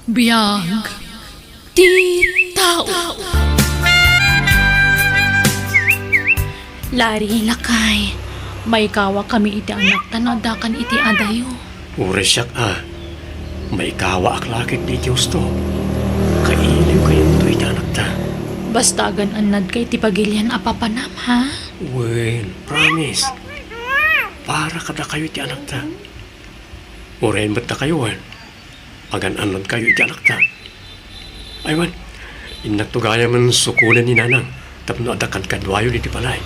Biyag ti tao. Lari lakay, may kawa kami iti anak tanadakan iti adayo. Uresyak may kawa aklakit ni Diyos to. Kailiw kayo to itanak ta. Bastagan anad kay ti pagilyan apapanam ha. Well, promise. Para kada kayo iti anak ta. Urayan ba't na kayo Pagan-anad kayo iti anak ta. Aywan, inagtugaya man sukulan ni nanang. Tapno adakan kadwayo iti balay.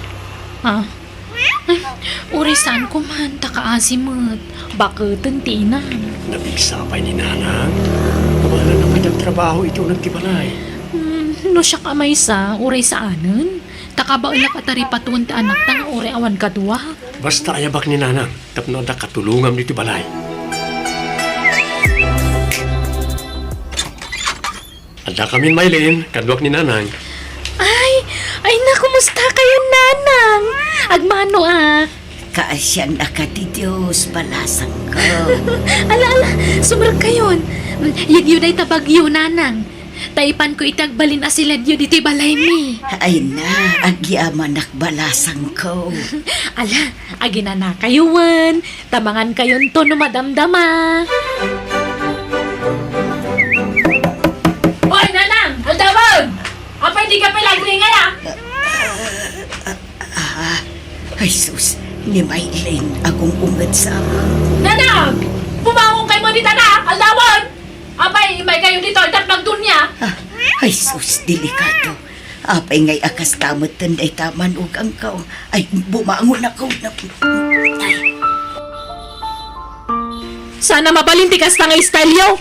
Ha? Uri saan ko man takaasimot. Bakit tinan? Nabigsapay ni nanang. Kamala na kanyang trabaho ito nagtibalay. No siya kamay sa uray saanan. Takabaula ka tari patuan ti anak ta nga uray awan kadwa. Basta ayabak ni nanang. Tapno adak katulungam niti balay. Ada kami mailin, kadwak ni nanang. Ay na, kumusta kayo nanang? Agmano Kaasyan na ka ti Diyos, balasang ko. Ala, sumarag kayon. Yagyo day tabagyo nanang. Taipan ko itagbalin asiladyo diti balay mi. Ay na, agyaman balasang ko. Ala, agina na kayoan. Tamangan kayon to no madamdama. Hoy nanang, aldabon! Apay di ka palagri nga Ay sus, ni Maylin, akong ungad sa ama. Nanang! Bumangon kayo mo dito na! Aldawon! Abay, may kayo dito, dapat dunya! Ay sus, delikado. Apay ngay akas tamot tanday taman ugang ka. Ay, bumangon ako na. Ay, Sana mabalintikas na nga istalyo!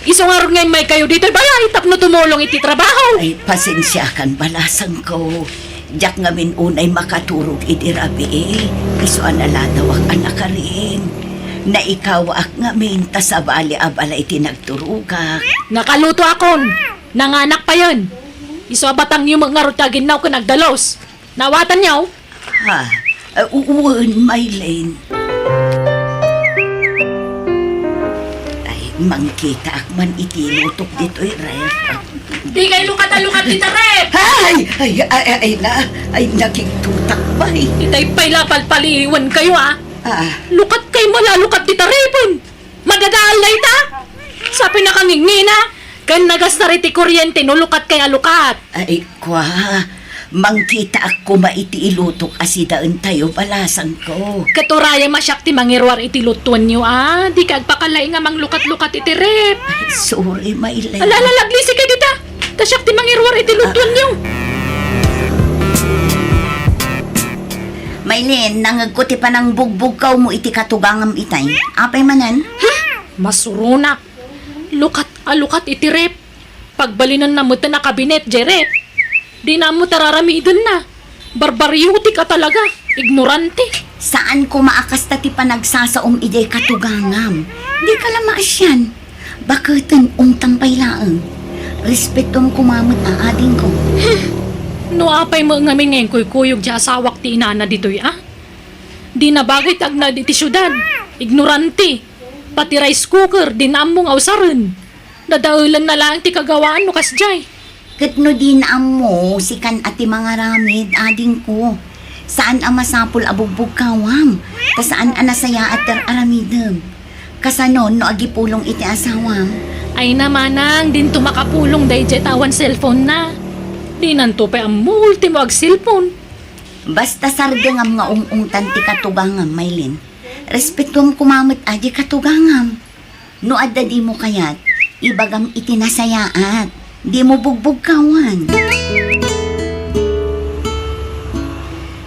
Isungaron ngayon may kayo dito, balay, tapno tumulong iti trabaho! ay pasensya kan balasang ko. Diyak ngamin unay makaturog iti rabi Isuan aladawak anak ka rin. Na ikaw ak ngamin tasabali abala iti nagturugak. Nakaluto akon! Nanganak pa yun! Isuabatang yung mga rutagin na ako nagdalos! Nawatan niyaw! Ha? Uwan, Maylin. Ay, mangkita ak man iti lutok dito'y ref. Di kayo lukat-lukat dito, Rep! Ay, nakiktutak ba Itay pa'y lapal-paliwan kayo, Lukat kayo malalukat dito, Repon! Madadaalay ta! Sa pinakangingina, kan nagas na riti kuryente, no lukat kay alukat! Ay, kwa, mangkita ak kumaiti ilutok asidaan tayo balasang ko. Katuraya masyak ti mangirwar iti lutuan niyo, Di ka agpakalay nga mang lukat-lukat iti, Rep! Ay, sorry, Maylin. Alalalaglisi kayo dita! Tasyak ti mangirwar iti lutuan niyo! Maylin, nangagkuti pa ng bugbugkaw mo iti katugangam itay. Apay manan? Masurunak! Lukat iti, Rep! Pagbalinan na mo na kabinet, Jerep! Di na mo tararamidan na! Barbaryuti ka talaga! Ignorante! Saan ko maakas ti panagsasaom iti katugangam? Di ka lamaas yan. Bakiten tampay laang. Respetom kumamot ang ading ko. No apay mo ngamin ngayon kuyog di asawak ti inana dito'y Di na bagay tagna di ti syudad. Ignorante. Pati rice cooker, di na among awsaran. Nadaulan na lang ti kagawaan no kasjay. Katno din mo, sikan ati mga ramid, ading ko. Saan ang masapul abugbog kawam? Kasaan anasaya at aramidem? Kasanon no agipulong iti asawam? Ay namanang, din tumakapulong dahi tawan cellphone na. Di nanto pa ang ultimo ag cellphone. Basta sargangam nga ungungtan ti katugangam, Maylin. Respetom kumamot adi katugangam. No adda di mo kayat, ibagam itinasayaat. Di mo bugbog kawan.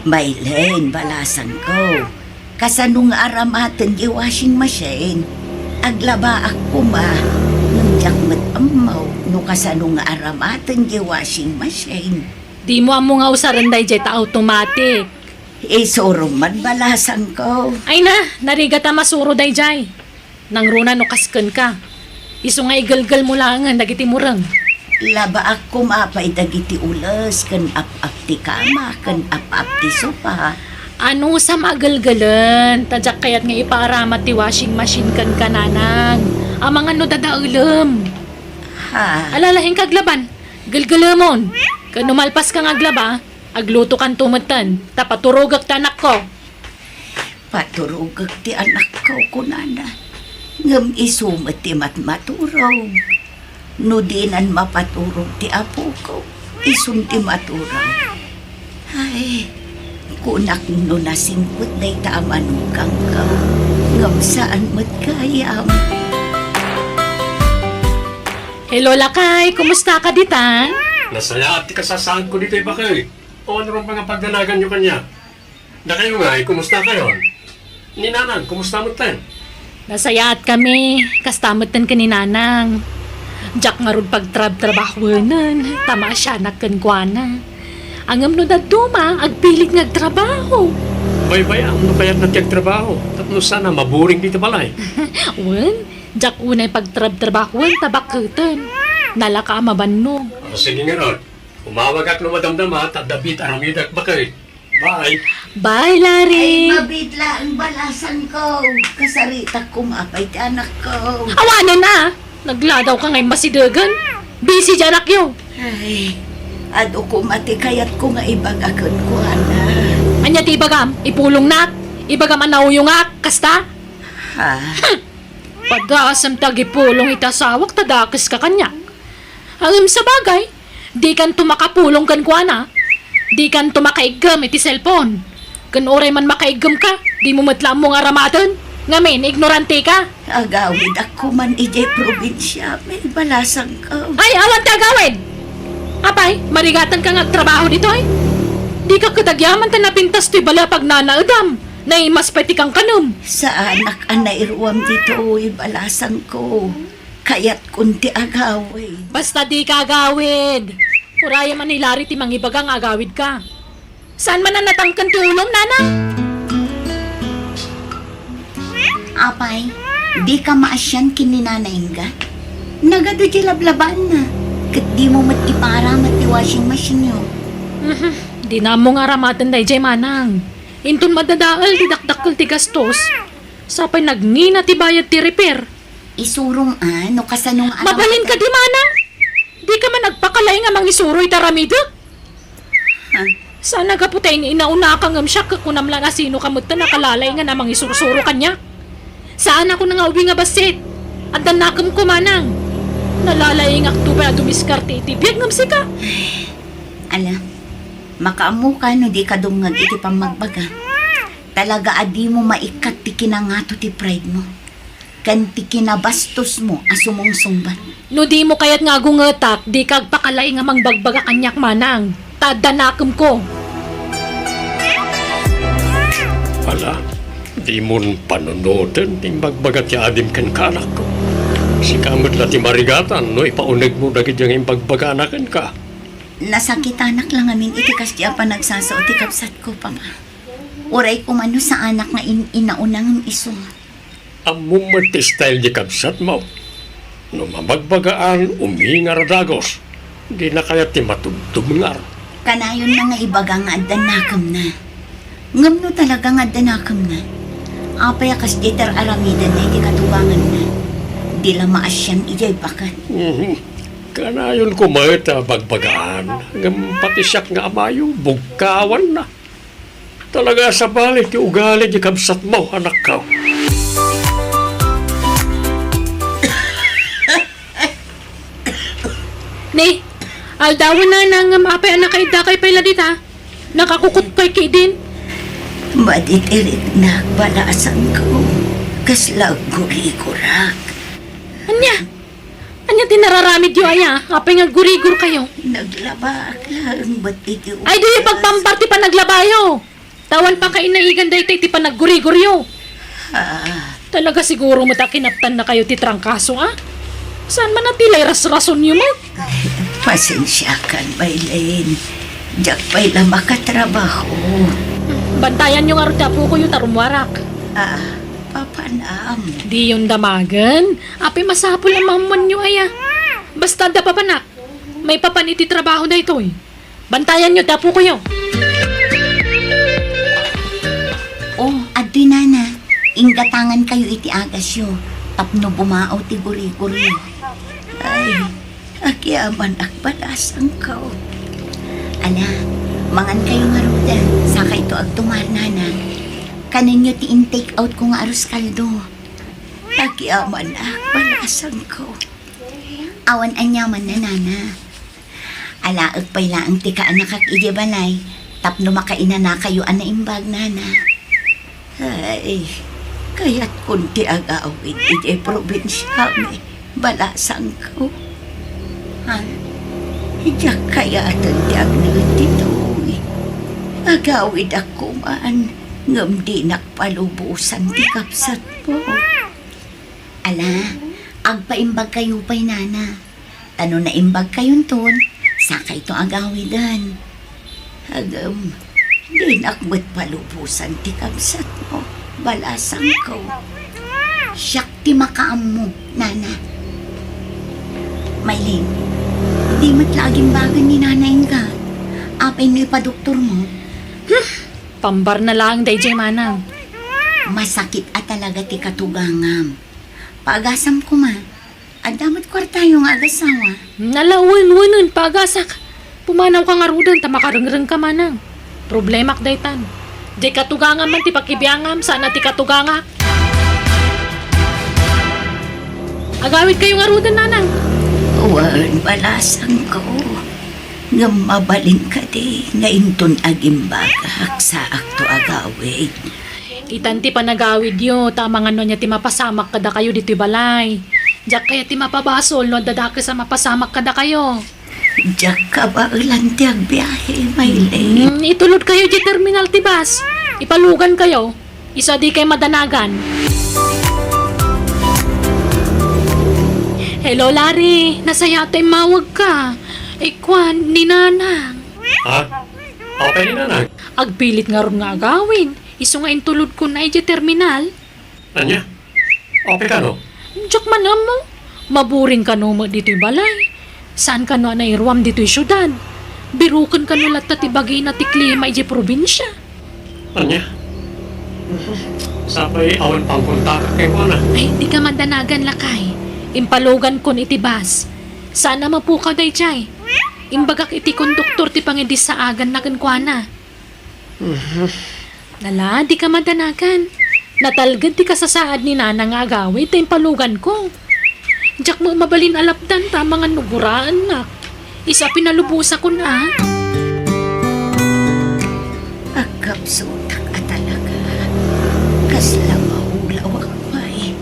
Maylin, balasan ko. Kasanong aramatan di washing machine. Aglaba ako ma. Nung jakmat amaw, no kasanong aramatan di washing machine. Di mo amo nga usaran dahi ta automatic. Sorong man balasan ko. Ay na, narigata masuro dahi jay. Nang runa no kasken ka. Iso nga igalgal mo lang nga dagiti murang. Laba ako mapay dagiti ulas, kan ap-ap ti kama, kan ap-ap ti sopa. Ano sa magalgalan? Tadyak kayat nga ipaaramat ti washing machine kan kananang. Amang ano dadaulam. Ha? Alalahin kag laban. Galgalamon. Kanumalpas ka nga glaba, agluto kan tumatan. Tapaturogak ta anak ko. Paturugag ti anak ko kunana. Ngam isumat ti matmaturog. No dinan mapaturog ti apo ko. Isum ti maturog. Ay, kunak no nasingkot day taamanukang ka. Ngam saan matkayam. Hello Lakay, kumusta ka ditan? Nasaya at kasasaan ko dito ba kayo? O ano rin mga pagdalagan nyo kanya? Na kayo nga, kumusta kayo? Ni Nanang, kumusta mo tayo? Nasayaat kami, kastamatan ka ni Nanang. Jack nga ron pagtrabahuanan, tama siya nakkankwana. Angam no daduma, agpilit ngagtrabaho. Bay-bay, ano kaya't nagtrabaho? Tapno sana, maburing dito balay. Wen, Jack unay pagtrabahuan, tabakutan. Nalaka mabanno. O sige nga ron, umawag at lumadamdama at dabit aramidak ba kayo? Bye! Bye, Ay, Larry! mabitla ang balasan ko. Kasarita kumapay ti anak ko. Awanan na! Nagladaw ka ngayon masidagan. Busy dyan akyo. Ay, ado ko mati kayat ko nga ibagakon ko, ana. Anya ti ibagam, ipulong nak. Ibagam anawyo nga, kasta. Ha? Pag-aasam tagipulong itasawak, tadakas ka kanya. Ang sa bagay, di kan tumakapulong kan kuana. Di kan tumakaigam iti cellphone. Kan oray man makaigam ka, di mo matlam mo nga ramatan. Ngamin, ignorante ka. Agawid ako man ijay probinsya. May balasang ko. Ay, awan tagawid! Apay, marigatan ka nga trabaho dito ay. Di ka katagyaman ta napintas ti bala pag nanaadam. Nay mas pati kang kanum. Sa anak anay ruwam dito, ibalasang ko. Kayat kunti agawid. Basta di ka agawid. Uraya man hilari ti mangibagang agawid ka. Saan man na natangkan ti ulong, nana? Apay, di ka maasyan kininanayin ka? Nagado di lablaban na. Kat di mo mat ipara mat ti washing machine yo. Di na mo nga ramatan day jay manang. Intun madadaal di dakdakkel ti gastos. Sapay nagngina ti bayad ti repair. Isurong no kasanong araw. Mabalin ka di manang. Di ka man nagpakalay nga mangisuroy taramidok. Ha? Sana ka putay ni inauna kang siya kakunamla na sino kamot na nakalalay nga namang isurusuro kanya. Saan ako na nga uwi nga basit? At danakam ko manang. Nalalay nga tuba na dumiskarte iti biyag ngam sika. Ala, makaamu ka no di ka dumngag iti pamagbaga. Talaga adi mo maikat ti kinangato ti pride mo. Kan ti kinabastos mo asumong sumbat. No di mo kayat nga gungetak, di kag pakalay nga mangbagbaga kanyak manang. Tadanakam ko. Ala, di mo panunutan, di magbagat ya adim kan kanak ko. Si kamot na ti marigatan, no ipaunag mo dagit yung impagbaganakan ka. Nasakit anak lang amin iti kasya pa nagsasao ti kapsat ko pa ma. Uray ko mano sa anak nga inaunang iso. Among style di kapsat mo. No mamagbagaan, umingar dagos. Di na kaya ti matubtubngar. Kanayon na nga ibaga nga adanakam na. Ngam no talaga nga adanakam na. Apay kas diter aramidan na iti katubangan na. Di lang maasyan ijay bakat. Kanayon ko mahita bagbagaan. Ngam pati siyak nga amayo, bugkawan na. Talaga sa balik ti ugali di kapsat mo, anak ka. Ni, aldawin na nang apay anak kay dakay pala dita. Nakakukot kay kidin. Maditirit na balasan ko. Kaslag guri-gurak. Anya? Anya tinararamid yu aya? Apay nga gurigur kayo. Naglaba lang ba't iti Ay di pagpamparti pa naglabayo. Tawan pa kay naigan day ti pa naggurigur yu. Talaga siguro mo ta kinaptan na kayo ti trangkaso ah? Saan man natilay ras-rason yu mo? Pasensya kan, Bailin. Diyak pa'y lang makatrabaho. Bantayan yung arda po ko yung tarumwarak. Papanam. Di yung damagan. Api masapol ang mamon nyo aya. Basta da pa panak. May papaniti trabaho na ito eh. Bantayan nyo, tapo ko yun. Oh, adoy nana. Inggatangan kayo iti agas yo. Tapno bumao ti guri-guri. Ay, Agyaman akbalasang ko. Ala, mangan kayo nga rudan. Saka ito agtumar nana. Kaninyo ti in-take out ko nga arroz kaldo. Agyaman akbalasang ko. Awan anyaman na nana. Ala, agpay laang tika anak balay. Tapno makaina na kayo ana imbag nana. Ay, kaya't kunti agawid iti probinsya mi. Balasang ko. Ha? Iyak kaya tandang dito. Agawid ako man. Ngam di nakpalubusan di kapsat po. Ala, agpaimbag kayo pa'y nana. Tano na imbag kayon ton, saka ito agawidan. Agam, di nakbat palubusan di kapsat mo. Balasang ko. Siyak ti makaam mo, nana. Maylin, di matlaging bagan ni nanay ka. Apay mo pa doktor mo. Pambar na lang, day manang. Masakit at talaga ti katugangam. Paagasam ko ma. At damat kwarta yung agasawa. Nalawan-wanan, pagasak. Pumanaw ka nga rudan, tamakarangrang ka manang. Problema k daytan. Di katugangam man, ti pakibiyangam, sana ti katuganga. Agawid kayo nga rudan, nanang. Wan, balasang ko. Nga mabalin ka di, nga intun agimbagak sa akto agawid. Itanti pa nagawid yo, tamang ano niya ti mapasamak kada kayo dito'y balay. Diyak kaya ti mapabasol, no dadaka sa mapasamak kada kayo. Diyak ka ba ulanti ang biyahe, Maylin? Itulod kayo di terminal ti bus. Ipalugan kayo. Isa di kay madanagan. Hello, Larry. Nasaya tayo mawag ka. Kwan, ni Nanang. Ha? Okay ni nanang. Agpilit nga ron nga agawin. Iso nga intulod ko na di terminal. Anya? Okay ka no? Diyak man mo. Maburing ka no mo dito'y balay. Saan ka no na irwam dito'y syudad? Birukan ka no latta ti bagay na ti klima iji probinsya. Anya? Sapay awan pang punta ka kay Juana. Ay, di ka mandanagan lakay. Impalugan kon iti bas. Sana mapu ka day jay. Imbagak iti konduktor ti pangidis sa agan na kankwana. Nala, di ka mandanagan. Natalgad ti kasasaad ni Nana nga agawid ta impalugan ko. Diyak mo mabalin alapdan ta mga nuguraan na. Isa pinalubusa ko na. Agkapsutak at talaga. Kasla maulaw ako may.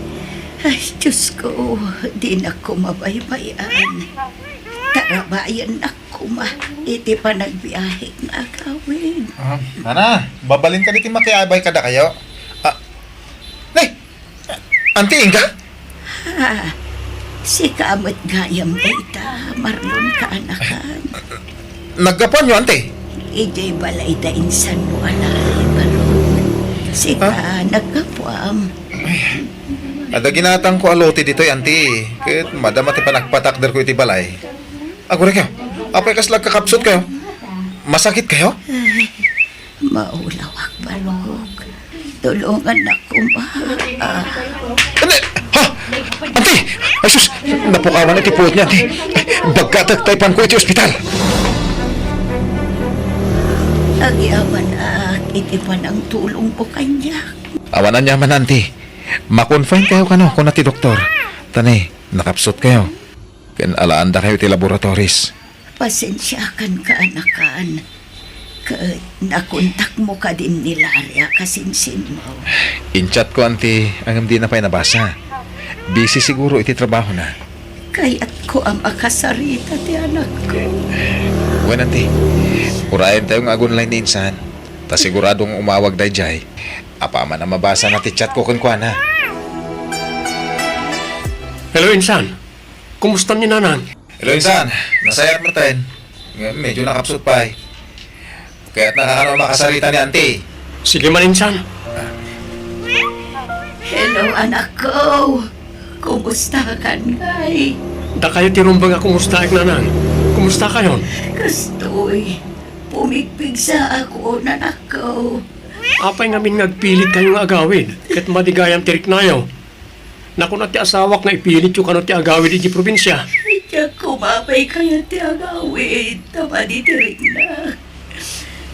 Ay, Diyos ko, di na ko mabaybayan. Tarabayan na ko ma. Iti pa nagbiyahe nga gawin. Nana, babalin ka diti makiabay kada kayo. Nay! Antiin ka? Ha, si kamot gayam dayta, marlon ka anakan. Naggapan nyo, ante. Ijay balay da insan mo alay balon. Si ka nagkapuam. Ada ginatang ko alote dito'y, ante. Kahit madama ti panagpatakder ko iti balay. Agure kayo. Apay kas kakapsot kayo. Masakit kayo? Ay, maulawak balog. Tulungan ako ma. Ante! Ha! Ante! Ay sus! Napukawan iti puwet niya, ante. Bagkatagtaypan ko iti ospital. Agyaman iti pa ng tulong ko kanya. Awanan niya man, ante. Ma-confine kayo kano kung nati doktor. Tani, nakapsot kayo. Ken alaanda kayo ti laboratories. Pasensyakan ka anakan. Nakontak mo ka din ni Laria kasinsin mo. Inchat ko, ante, ang hindi na pa'y nabasa. Busy siguro iti trabaho na. Kaya't ko ang akasarita ti anak ko. Wen, ante, urayan tayong agun line ni insan. Ta siguradong umawag day jay. Apa man na mabasa na ti chat ko kunkwana. Hello, Insan. Kumusta ni nanang? Hello, insan. Nasayat Martin. Medyo nakapsot pa eh. Kaya't nakakano makasarita ni ante. Sige man, Insan. Hello anak ko. Kumusta ka ngay? Da kayo tirumbang nga kumusta ak nanang. Kumusta kayo? Kastoy. Pumigpig sa ako nanak ko. Apay ngamin ngagpilit kayo nga agawid. Ket madigayam tirik nayo. Naku na ti asawak nga ipilit yung kano ti agawid iti probinsya. Diya kumapay kaya ti agawin, tama di tirik na.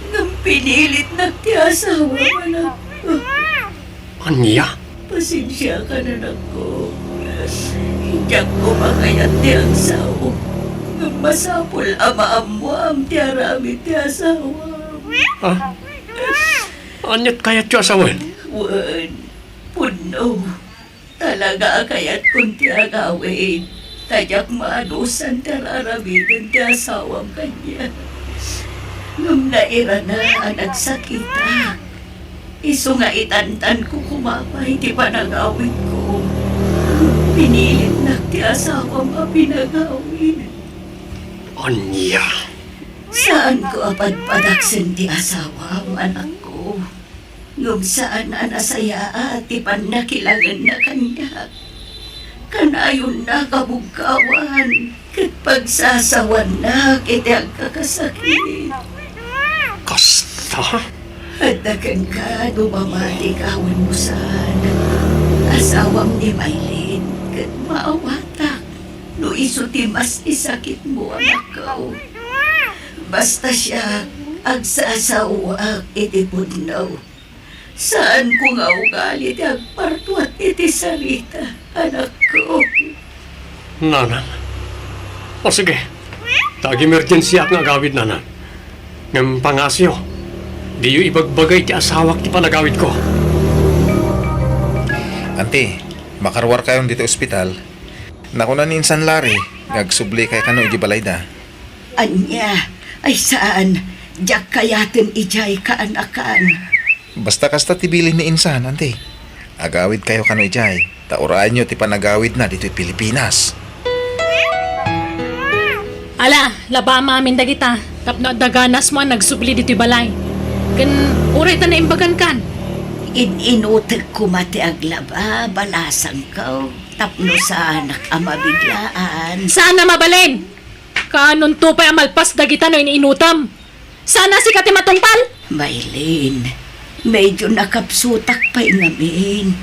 Ngam pinilit na ti asawa, anak ko. Anya? Pasensya ka na, anak ko. Diya kumakayat ti ang sao. Ngam masapol ama-amuam ti arami ti asawa. Ha? Anyat kayat yung asawan? Wan, puno. Talaga kayat kung ti agawin. Tadyak maanusan ti araramitan ti asawang kanya. Nung naira na nagsakita, iso nga itantan ko kumapay ti panagawin ko. Pinilit na ti asawang pinagawin. Anya? Saan ko apadpadaksen ti asawa ang anak ko? Ngum saan na nasaya at ti panakilangan na kanya. Kanayon na kabugkawan, kat pagsasawan na kiti ang kakasakit. Kasta? At dagan ka, dumamati kawan mo saan. Asawang ni Maylin, kat maawatak. No iso ti mas isakit mo anak ko. Basta siya, agsasawa iti pudnaw. Saan ko nga ugali ti agparto at iti sarita, anak ko. Nanan. O sige. Tag-emergency at nga gawid, nanan. Ngam pangasyo. Di yu ibagbagay ti asawak ti panagawid ko. Ante, makarwar kayon dito ospital. Nakuna ni Insan Larry, gagsubli kay kano iji balayda. Anya, ay saan? Diyak kayatin ijay kaanakan. Basta kasta tibilin ni Insan, ante. Agawid kayo kano ijay. Tauraan nyo ti panagawid na dito'y Pilipinas. Ala, laba mamin dagita. Tapno daganas mo ang nagsubli dito'y balay. Kan uray ta na imbagan kan. Inutek ko mati aglaba, balasang ka. Tapno sa anak amabiglaan. Sana mabalin. Kanon to pa amalpas dagita no iniinutam. Sana si kati matungpal. Maylin, medyo nakapsutak pa ngamin.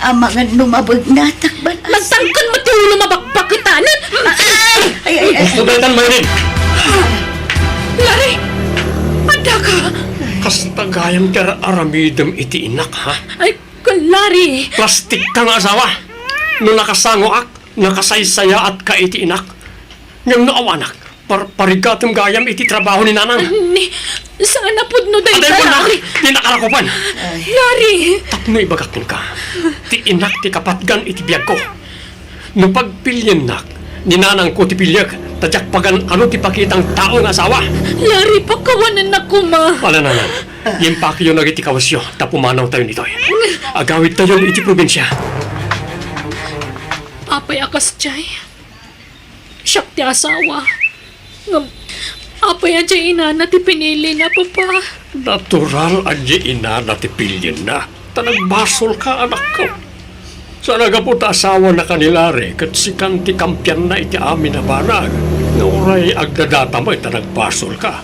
Ang mga numabag na takbalas. Magtangkan mo ti ulo mabakbakitanan. Ay. Subetan mo yun! Lari, ada ka. Kasta gayam ti aramidam iti inak, ha? Ay, Lari. Plastik ka nga asawa. No nakasango ak, nakasaysaya at ka iti inak. Ngam naawanak, parigatum gayam iti trabaho ni nanang. Ni, saan na pudno dahi Aday ka, mo na, Lari? di nakarakupan. Lari. Tapno ibagakin ka. Ti inak ti kapatgan iti biyag ko. No pagpilyen nak, ninanang ko ti pilyag, tadyak pagan ano ti pakitang tao nga asawa. Lari, pagkawanan na kuma. Wala nanan, yung pakiyo na iti kawasyo, tapumanaw tayo nito. Agawid tayo iti probinsya. Apay akas jay. Siyak ti asawa. Ngam, apay ajay ina na ti pinili na papa. Natural adye ina na ti pilyen na. Tanagbasol ka anak ko. Sa nagaputa asawa na kanilare, kat si kanti kampyan na iti amin na banag. Nauray agdadata mo, tanagbasol ka.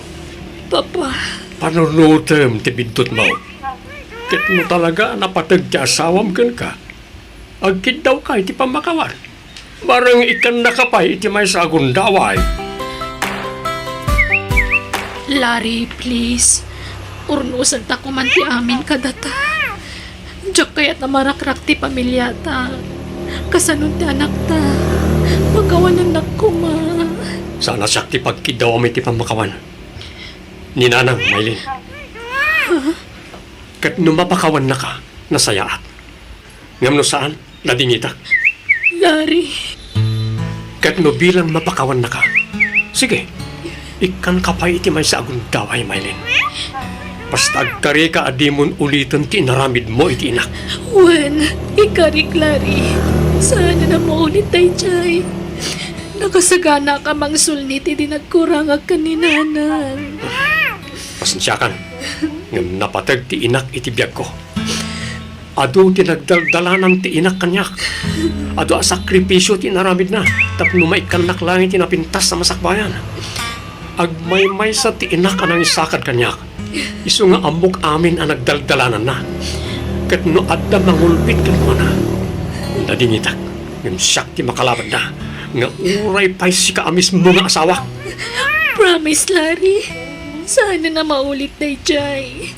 Papa, Panunutem ti bintut mo. Kat mo talaga napatag ti asawam kan ka. Agkid daw ka iti pamakawan. Barang ikan nakapay iti may sagundaway. Lari, please. Urnusan ta ko man ti amin kadata. Diyak kaya't na marakrak ti pamilya ta. Kasanun ti anak ta. Magawanan na kuma. Sana sakti pagkidaw iti pamakawan. Ni Nanang, Maylin. Kat numapakawan na ka, nasayaat. Ngam no saan, ladingitak. Lari, Kat no bilang mapakawan na ka. Sige, ikan kapay iti may sa agundaway, Maylin. Basta agkari ka adimon ulitan ti naramid mo iti inak. wen, ikarik Lari. Sana na maulit tayo jay. Nakasagana ka mang sulniti di nagkurang ang kaninanan. Pasensyakan, ngam napatag ti inak iti biyag ko. Ado ti nagdaldalanan ti inak kanyak. Ado a sakripisyo ti naramid na. Tapno maikanak lang iti napintas sa masakbayan. Agmaymay sa ti inak anang isakad kanyak. Isu nga amok amin ang nagdaldalanan na. Kat no adda mangulpit kan mo na. Nadingitak, ngam siyak ti makalabad na. nga uray pa'y si kaamis mo nga asawa. Promise, Larry. Sana na maulit na Jay.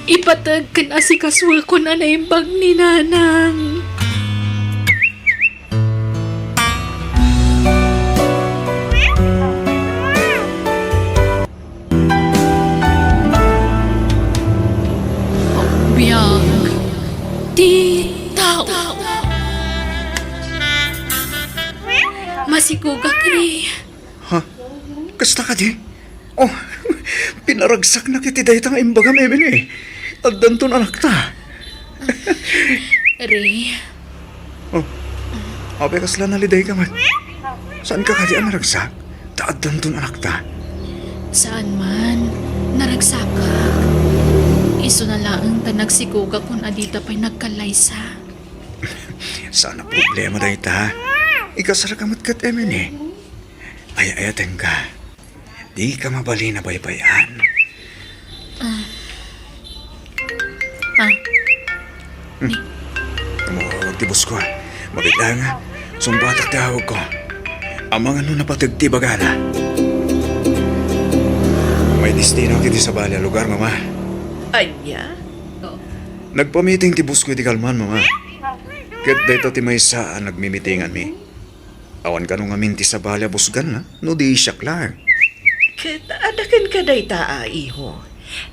Ipatag ka na si kaswal ko na naimbag ni Nanang. Biyag. Di tao. Masigugak, Ray. Ha? Kasta ka di? Oh, pinaragsak na kiti dahi tang imbagam Emily. At danton anak ta. Ray. Oh, abe kasla naliday ka man. Saan ka kadi ang naragsak? Taad danton anak ta. Saan man? Naragsakak. Iso na lang ta nagsiguga kung adita pa'y nagkalaysa. Sana problema dahi ta. Ikasara ka matkat Emily. Ay-ayaten ka. Di ka mabali na baybayan. Huwag tibos ko. Mabigla nga. Sumbatak tawag ko. Ang mga napatagti bagala. May destino kiti sa bala lugar, mama. Anya? Nagpamiting tibos ko iti kalman, mama. Ket dito ti may saan nagmimitingan mi. Awan ka nung amin ti sa bala busgan na. No di siyak lang. Ket adakan ka day taa, iho.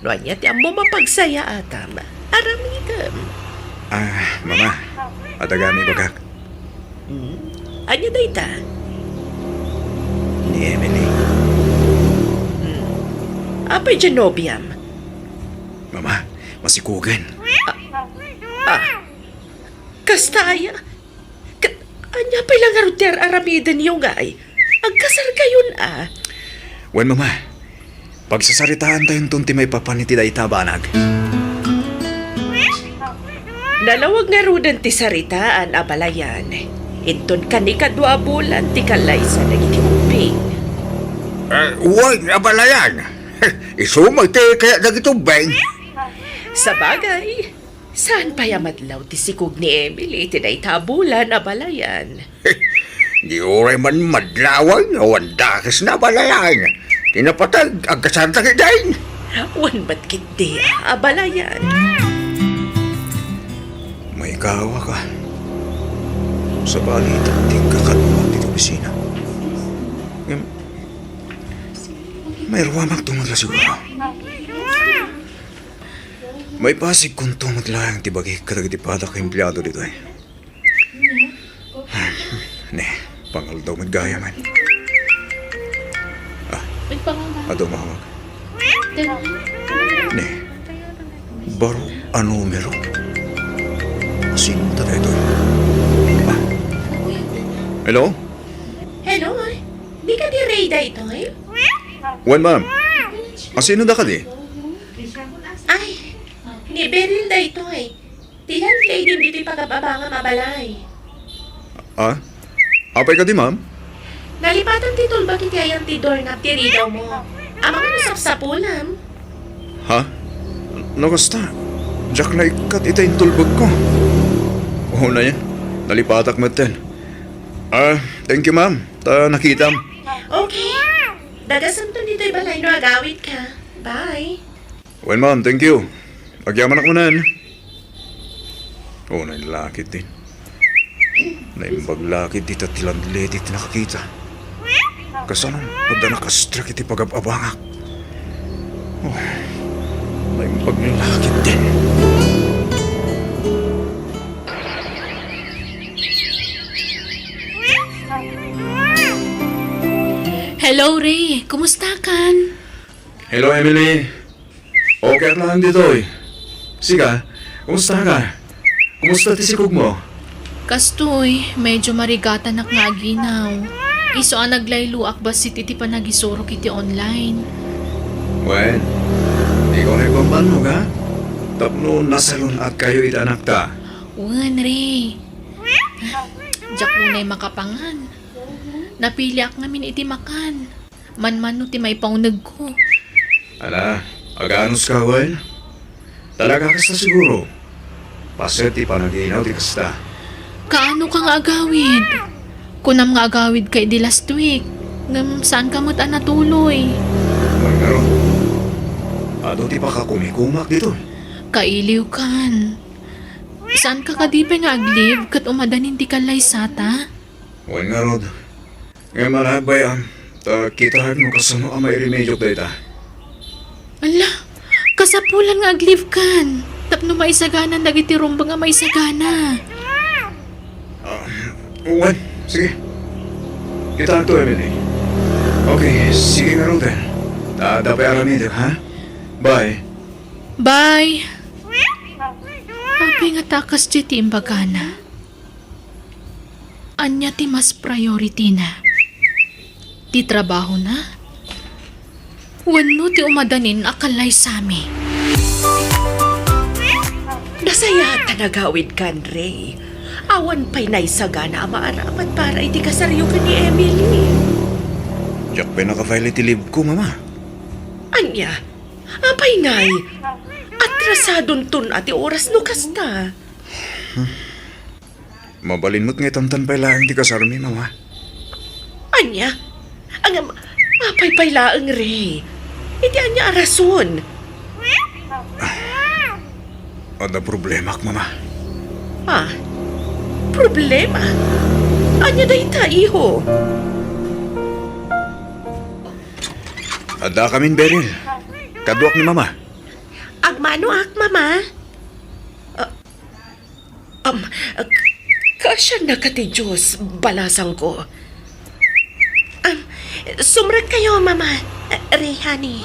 No anya ti ammo mapagsaya atam. Aramidam. Mama. Atagami bagak. Anya day ta? Ni Emily. Apay Genobiam. Mama, masikugan. Kastaya. Anya pa'y lang aruter aramidan niyo ngay. Agkasar kayon Wen, mama. Pagsasaritaan tayong tunti may papaniti da itabanag. Nalawag nga rudan ti saritaan abalayan. Inton kanikadwa bulan ti kalay sa nagitiuping. Huwag abalayan. Isumag tayo kaya nagitubeng. Sa bagay, saan pa yamadlaw ti sikog ni Emily tinaytabulan abalayan? Di oray man madlawan, awan dakas na abalayan. Tinapatag, ang kasanta kidain. Wan ba't kiti abalayan? May kawa ka. Sa balita, di ka kaluwag dito opisina. May ruwamag tungod la siguro. May pasig kung tungod lang tibagi katagitipada ka empleyado dito eh. Ne, pangal daw magaya man. Ado mahawag. Ne, baro ano numero? Sino tayo ito? Hello? Hello, di ka di Rayda ito eh? Wen, ma'am. Sino da ka di? Ay, ni Beryl da ito eh. Tiyan lady dito pagkababa nga mabalay. Apay ka di, ma'am? Nalipatan ti tulba kiti ayang ti doorknob ti ridaw mo. Amang ano sapsapulam. Ha? Nakasta. Jack na ikat ita yung tulbag ko. Oo na yan. Nalipatak mo ten. Thank you, ma'am. Ta nakitam. Okay. Dagasan to dito'y balay no agawit ka. Bye. Well, ma'am, thank you. Pagyaman ako na yan. Oo na yung lakit din. Naimbag lakit dito tilandleti nakakita. Kasanang pagda nakastrak iti pagababangak. Oh, naimbag lakit din. Hello, Ray. Kumusta kan? Hello, Emily. Okay lang dito eh. Siga, kumusta ka? Kumusta tisikog mo? Kastoy, medyo marigata na nga ginaw. Iso ang naglayluak ba si titi pa nagisuro kiti online. Wen, di ko rekomban mo ka? Tapno nasalon at kayo itanak ta. Wan, Ray. Diyak muna'y makapangan. Napili ak ngamin iti makan. Man-man no ti may paunag ko. Ala, aganos ka, Wen? Talaga kasta siguro. Paset ti panaginaw ti kasta. Kaano kang agawid? Kunam nga agawid kay di last week. Ngam saan ka mo't natuloy? May karon. Ado ti pa ka kumikumak dito. Kailiw kan. Saan ka kadipay nga agliv kat umadanin ti kalay sata? Huwag nga, Rod. Ngayon malabayan, kita mo kasano ang may remedyo tayo ta. Ala, kasapulan nga agliv kan. Tapno maisaganan dagiti rumbang nga maisagana. Uwan, sige. Kita to, Emily. Okay, sige nga, Rod. Dapat aramid, ha? Bye. Bye! Api nga takas di ti imbagana. Anya ti mas priority na. Ti trabaho na. Wano ti umadanin akalay sami. Nasaya tanagawid kan, Ray. Awan pa'y naisagana maaramat para iti kasaryo ka ni Emily. Diyak pa naka-file iti leave ko, Mama. Anya, apay nay. Atrasadon tun ati oras no kasta. Mabalin mo't nga tamtan pa ilaan ti kasarmi, Mama. Anya, ang apay pailaang, Ray. Iti anya arason. Ada problema, Mama. Ah, problema. Anya day ta, iho. Ada kamin, Beryl. Kaduak ni Mama. Agmano ak, mama? Kasya na ka ti Diyos, balasang ko. Sumrag kayo, mama. Rehani.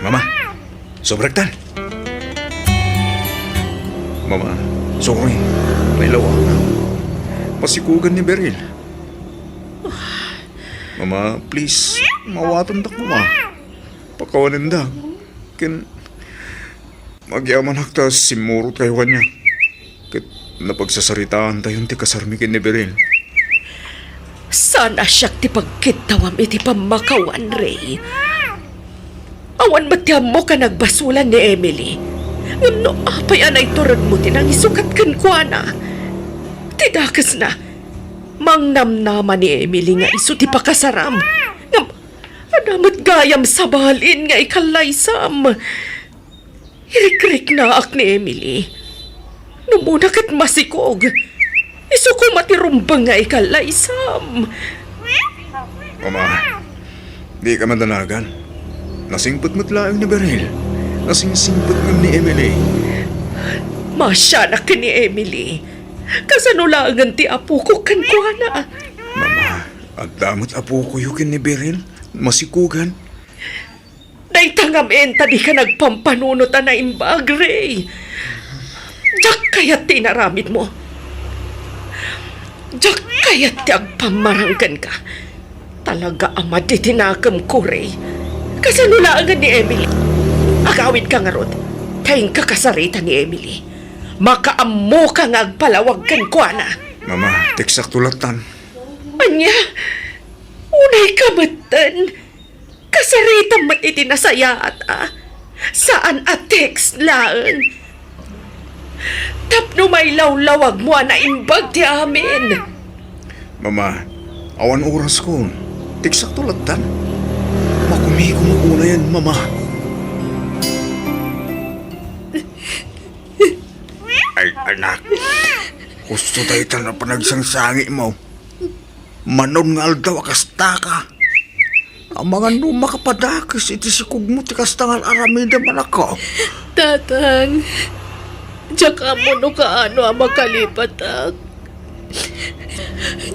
Mama. Sobrektan. Mama, sorry. May lawak na. Pasikugan ni Beryl. Mama, please. Mawatan tak, Mama. Pakawanan da. Magyaman hakta simurot kayo kanya. Kat napagsasaritaan tayo ti kasarmi kin ni Beryl. Sana siya ti pagkitawam iti pamakawan, Ray. Awan matiyam mo ka nagbasulan ni Emily. Ngano apay anay turod mo tinang isukat kan kwa na. Tidakas na. Mangnamnaman ni Emily nga iso ti pakasaram. Adamat gayam sa balin nga ikalaysam. Hirik-rik na ak ni Emily. Numuna kat masikog. Iso ko matirumbang nga ikalaysam. Mama, di ka madanagan. Nasingput-mut laang ni Beryl. Nasingsingput ng ni Emily. Masya na ka ni Emily. Kasanulangan ti apo ko kankwana. Mama, at damot apo ko yukin ni Beryl. Masikugan. Naitangam enta di ka nagpampanunot na imbag, Ray. Diyak kaya't tinaramid mo. Diyak kaya't ti agpamaranggan ka. Talaga ama di tinakam ko, Ray. Kasanulangan ni Emily. Agawid ka nga, Rod. Kayong kakasarita ni Emily. Makaammo ka nga agpalawag kan kwa na. Mama, teksak tulatan. Anya, unay kamatan. Kasarita mat itinasaya at saan at text lang. Tapno may lawlawag mo na imbag ti amin. Mama, awan oras ko. Teksak tulatan. Makumigo mo una yan, Mama. Ay, anak. Gusto tayo na panagsansangi mo. Manon nga aldaw akasta ka. Ang mga numa kapadakis, iti si kugmo ti kastangal aramida man ako. Tatang, diyak amo no kaano ang makalipat ak.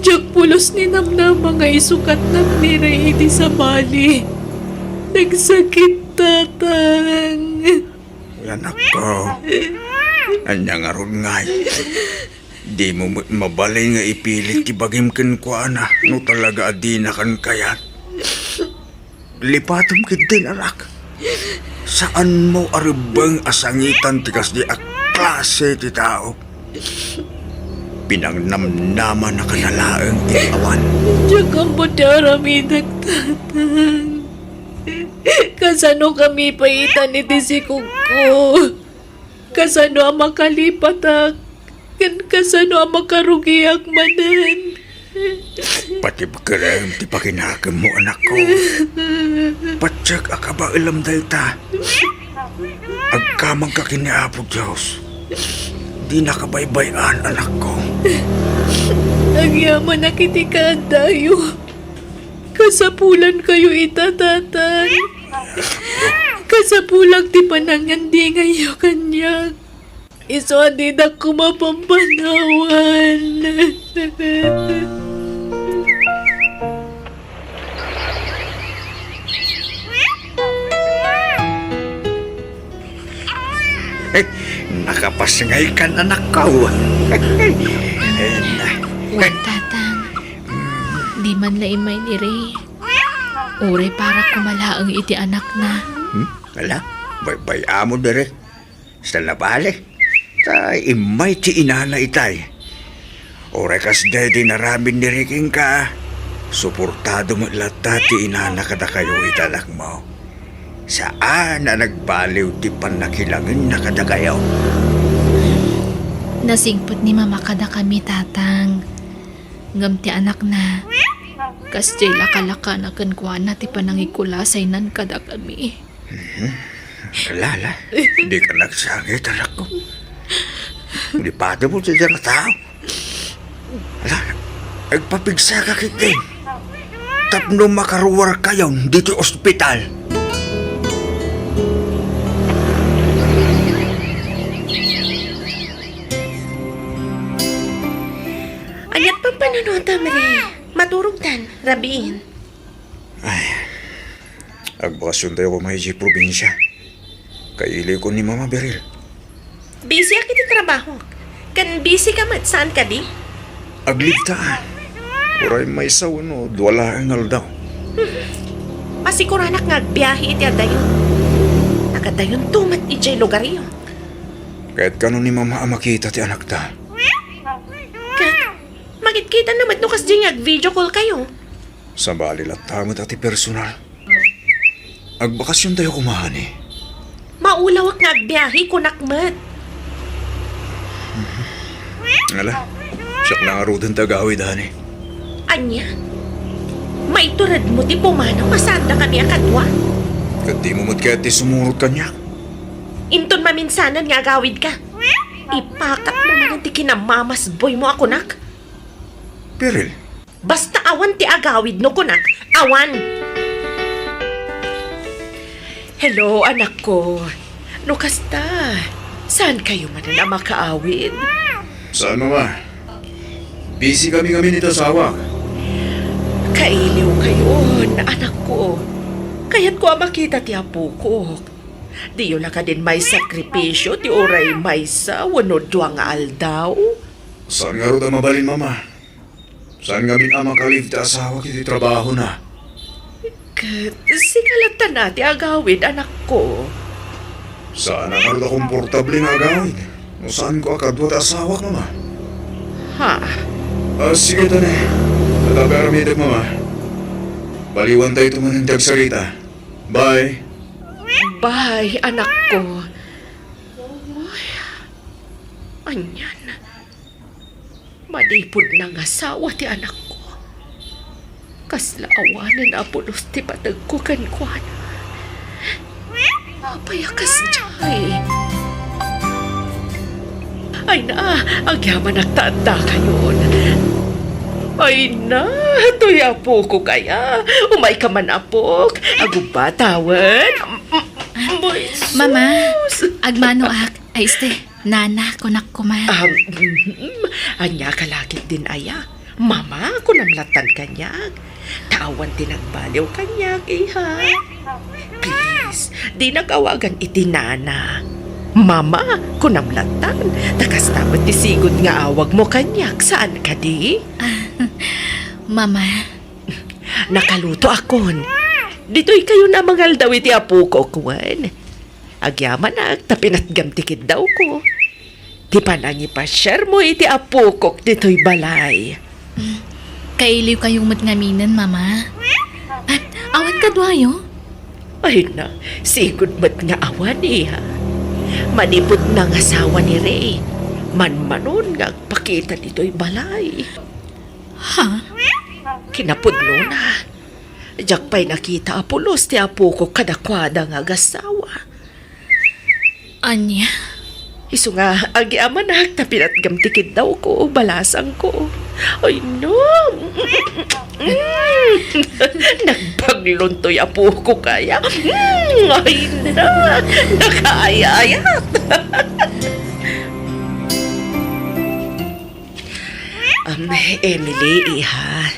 Diyak pulos ni namnam mga isukat na miray iti sa bali. Nagsakit, tatang. Yan ako. Anya nga ron ngay. Di mo mabalay nga ipilit kibagim ken kwa na no talaga adi na kan kayat. Lipatom kit din anak. Saan mo aribang asangitan tikas di klase ti tao? Pinangnamnaman na kanalaang iawan. Diyak ang padaramid tatang. Kasano kami paitan ni Tisikuko? Kasano ang makalipat ak? Kasano ang makarugiak manan? Pati bakaram ti pakinakam mo anak ko. Patsak akaba ilam dahil ta. Agkamang ka kiniapo Diyos. Di nakabaybayan anak ko. Nagyaman na kiti ka dayo. Kasapulan kayo itatatan. Kasapulang ti panangan di ngayon kanyang. Iso di na kumapampanawan. Nakapasangay ka anak ko. Huwag tatang. Di man laimay ni Ray. Ure para kumalaang iti anak na. Wala, baybaya mo dire. Sa labale. Ta imay ti inana itay. Orekas dede naramin ni Riking ka. Suportado mo lata ti inana kada kayo italak mo. Saan na nagbaliw ti panakilangin na kada kayo? Nasingpot ni mama kada kami tatang. Ngam ti anak na. Kas jay lakalaka na kankwana ti panangikulasay nan kada kami. Lala, hindi ka nagsangit anak ko. Hindi pati mo sa dyan na tao. Ala, agpapigsa ka kitin. Tapno makaruwar kayo dito ospital. Ayat pang panunota, Marie. Maturog tan, rabiin. Agbakasyon tayo ko mahiji probinsya. Kaili ko ni Mama Beryl. Busy ako iti trabaho. Kan busy ka mat, saan ka di? Agligtaan. Uray may sawan o duwala ang aldaw. Masiguranak nga agbiyahe iti adayon. Nakadayon tumat ijay lugar iyo. Kahit kano ni Mama makita ti anak ta. Magkita naman no kas di video call kayo. Sa bali lang tamot ati personal. Agbakasyon tayo kumahani. Maulawak nga agbiyahe kunakmat. Ala, siyak lang arudan tagawid hani. Anya? Maiturad mo ti pumanaw masanda kami akadwa. Kat di mo kaya ti sumurot kanya. Inton maminsanan nga agawid ka. Ipakat mo man ti kinamamas boy mo ako nak. Beryl, Basta awan ti agawid no kunak. Awan! Hello, anak ko. No kasta? Saan kayo man na makaawid? saan Mama? Busy kami nito sa awak. Kailiw kayo, anak ko. Kaya't ko makita ti apo ko. Di yun lang ka din may sakripisyo, ti oray may sa wanod duwang aldaw. Saan nga rin mabalin, Mama? Saan nga min ama kalif ti asawa kiti trabaho na? Singalatan na ti agawid, anak ko. Saan nga rin komportable nga agawid? No saan ko akadwa ti asawa, Mama? Ha? Sige tani. Nataperamidag, Mama. Baliwan tayo tumanindag sarita. Bye. Bye, anak ko. Ay, anyan. Malipod ng asawa ti anak ko. Kaslaawanan apulos ti patag ko kankwana. Papayakas jay. Ay na, agyaman nagtanda kayon. Ay na, to'y apo ko kaya. Umay ka man apok. Agubatawan. Mama, agmano ak. Ay nana, kunak kuman. Anya kalakit din aya. Mama, kunamlatan kanyag. Tawan tinagbaliw kanyag, iha. Please, di nagawagan iti nana. Mama, kunamlatan. Takas tamat tisigod nga awag mo kanyag. Saan ka di? Mama, Nakaluto akon. Dito'y kayo na mangal daw iti apo ko, kuwan. Agyaman na, tapinatgam tikid daw ko. Di pa nangipasyar mo iti apo ko dito'y balay. kailiw kayong matngaminan, Mama. At awan ka dwayo? Ay na, sigod mat nga awan ha. Manipod na nga asawa ni Ray. Manmanon nga agpakita dito'y balay. Ha? Kinapudno na. Diyak pa'y nakita apulos ti apo ko kadakwada nga gasawa. Anya? Isu nga, agi amanak, tapinat gamtikid daw ko, balasang ko. Ay, no! Nagbaglon to'y apo ko kaya. Ay, na! Nakaayayat! Emily, iha.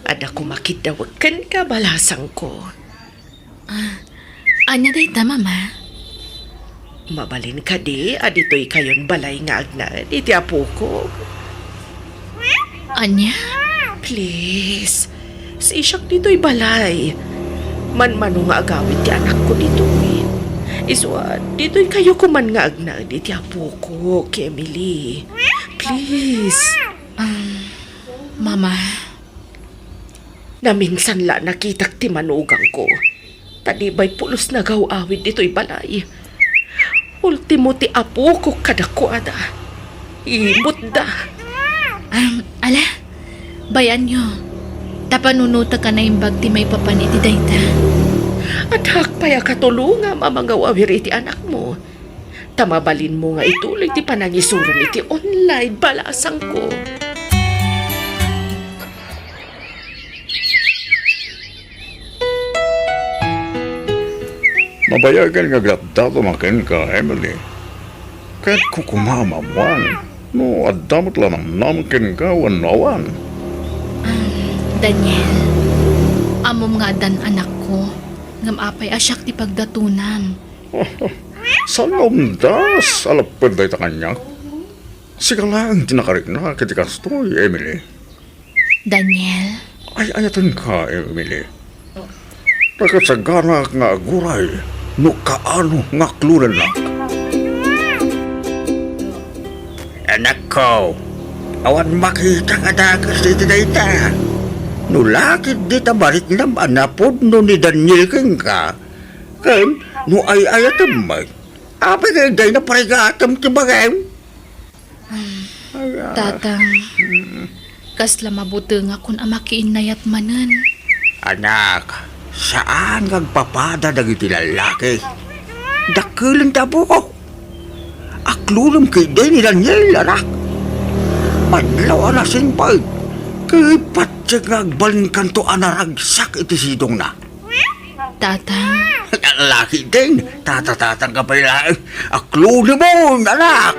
Ada ko makidawagan ka, balasang ko. Anya dayta, mama? Mabalin ka di, adito'y kayon balay nga agna, iti apo ko. Anya? Please, si Ishak dito'y balay. Man-mano nga agawit ti anak ko dito'y. Iswa, dito'y kayo kuman nga agna, iti apo ko, kay Emily. Please. Mama, Naminsan la nakitak ti manugang ko. Tanibay pulos na gawawid dito'y balay. Ultimo ti apo ko kadakwada. Imot da. ala, bayan nyo. Tapanunuta ka na imbag ti may papaniti dayta. At hakpaya katulunga mamangawawir iti anak mo. Tamabalin mo nga ituloy ti panangisurum iti online balasang ko. Mabayagan nga gratado makin ka, Emily. Kahit kukumamamuan, no, adamot lang namkin ka, wanawan. Daniel, amom nga dan anak ko. Ngam apay asyak ti pagdatunam. Salomdas, alapad day ta kanya. Sigalang tinakarik na kitikas to, Emily. Daniel, Ay, ayatan ka, Emily. Nakatsagana nga aguray, no kaano nga klunan na. Anak ko, awan makita ka dagas dito dayta. Nulakid dita barit naman na pod no ni Daniel king ka. Ken, no ay ayatam may. Apay kayo day na parigatam ti bagay. tatang, kasla mabuti nga kung amakiin nayat manan. Anak, saan nagpapada dagiti lalaki? Dakilang tabo ko. Aklulong kay day ni Daniel, anak. Madlaw anasin pa. Kay patsig nagbalingkan to anaragsak iti sidong na. Tatang, Lalaki din, tatatatang ka pa nila. Akluli mo, anak.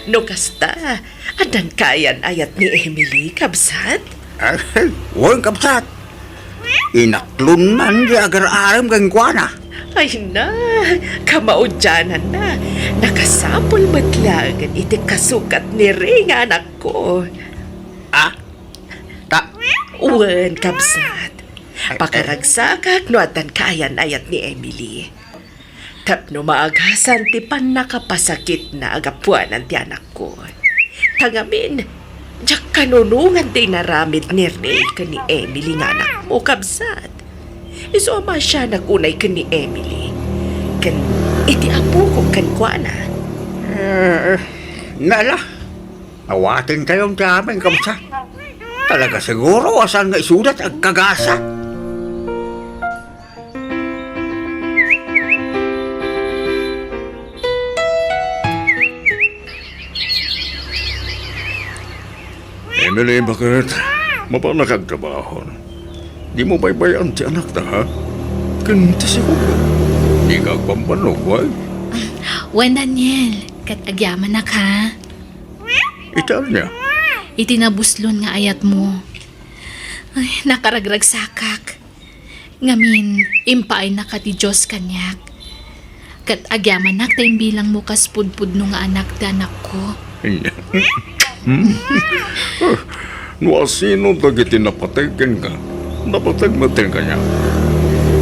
No kasta, adan kayan ayat ni Emily kabsat? Huwag kapsat. Inaklun man di agar-aram kang kuwana. Ay na, kamaudyanan na. Nakasapol matlagan iti kasukat ni Ring anak ko. Ah? Uwan kabsat. Pakaragsakak no atan kayan ayat ni Emily. Tapno maagasan ti pan nakapasakit na agapuanan ti anak ko. Tangamin, diyak kanunungan ti naramid ni Ray ka ni Emily nga anak mo kabsat. Isoma siya nakunay ka ni Emily. Kan iti apo ko kan kuana. Nala, awatin kayong tiyamin kapsat. Talaga siguro asan nga isulat ang kagasa. Emily, bakit? Mapa nakagtrabaho. Di mo baybayan ti anak na, ha? Kanti siguro. Di ka pampanog, why? wen Daniel, kat agyaman na ka. Ital niya. Itinabuslon nga ayat mo. Ay, nakaragragsakak. Ngamin, impaay na ka ti Diyos kanyak. Kat agyaman nak tayong bilang mo kaspudpud no nga anak da anak ko. No asino dagiti napatagin ka. Napatagmatin ka niya.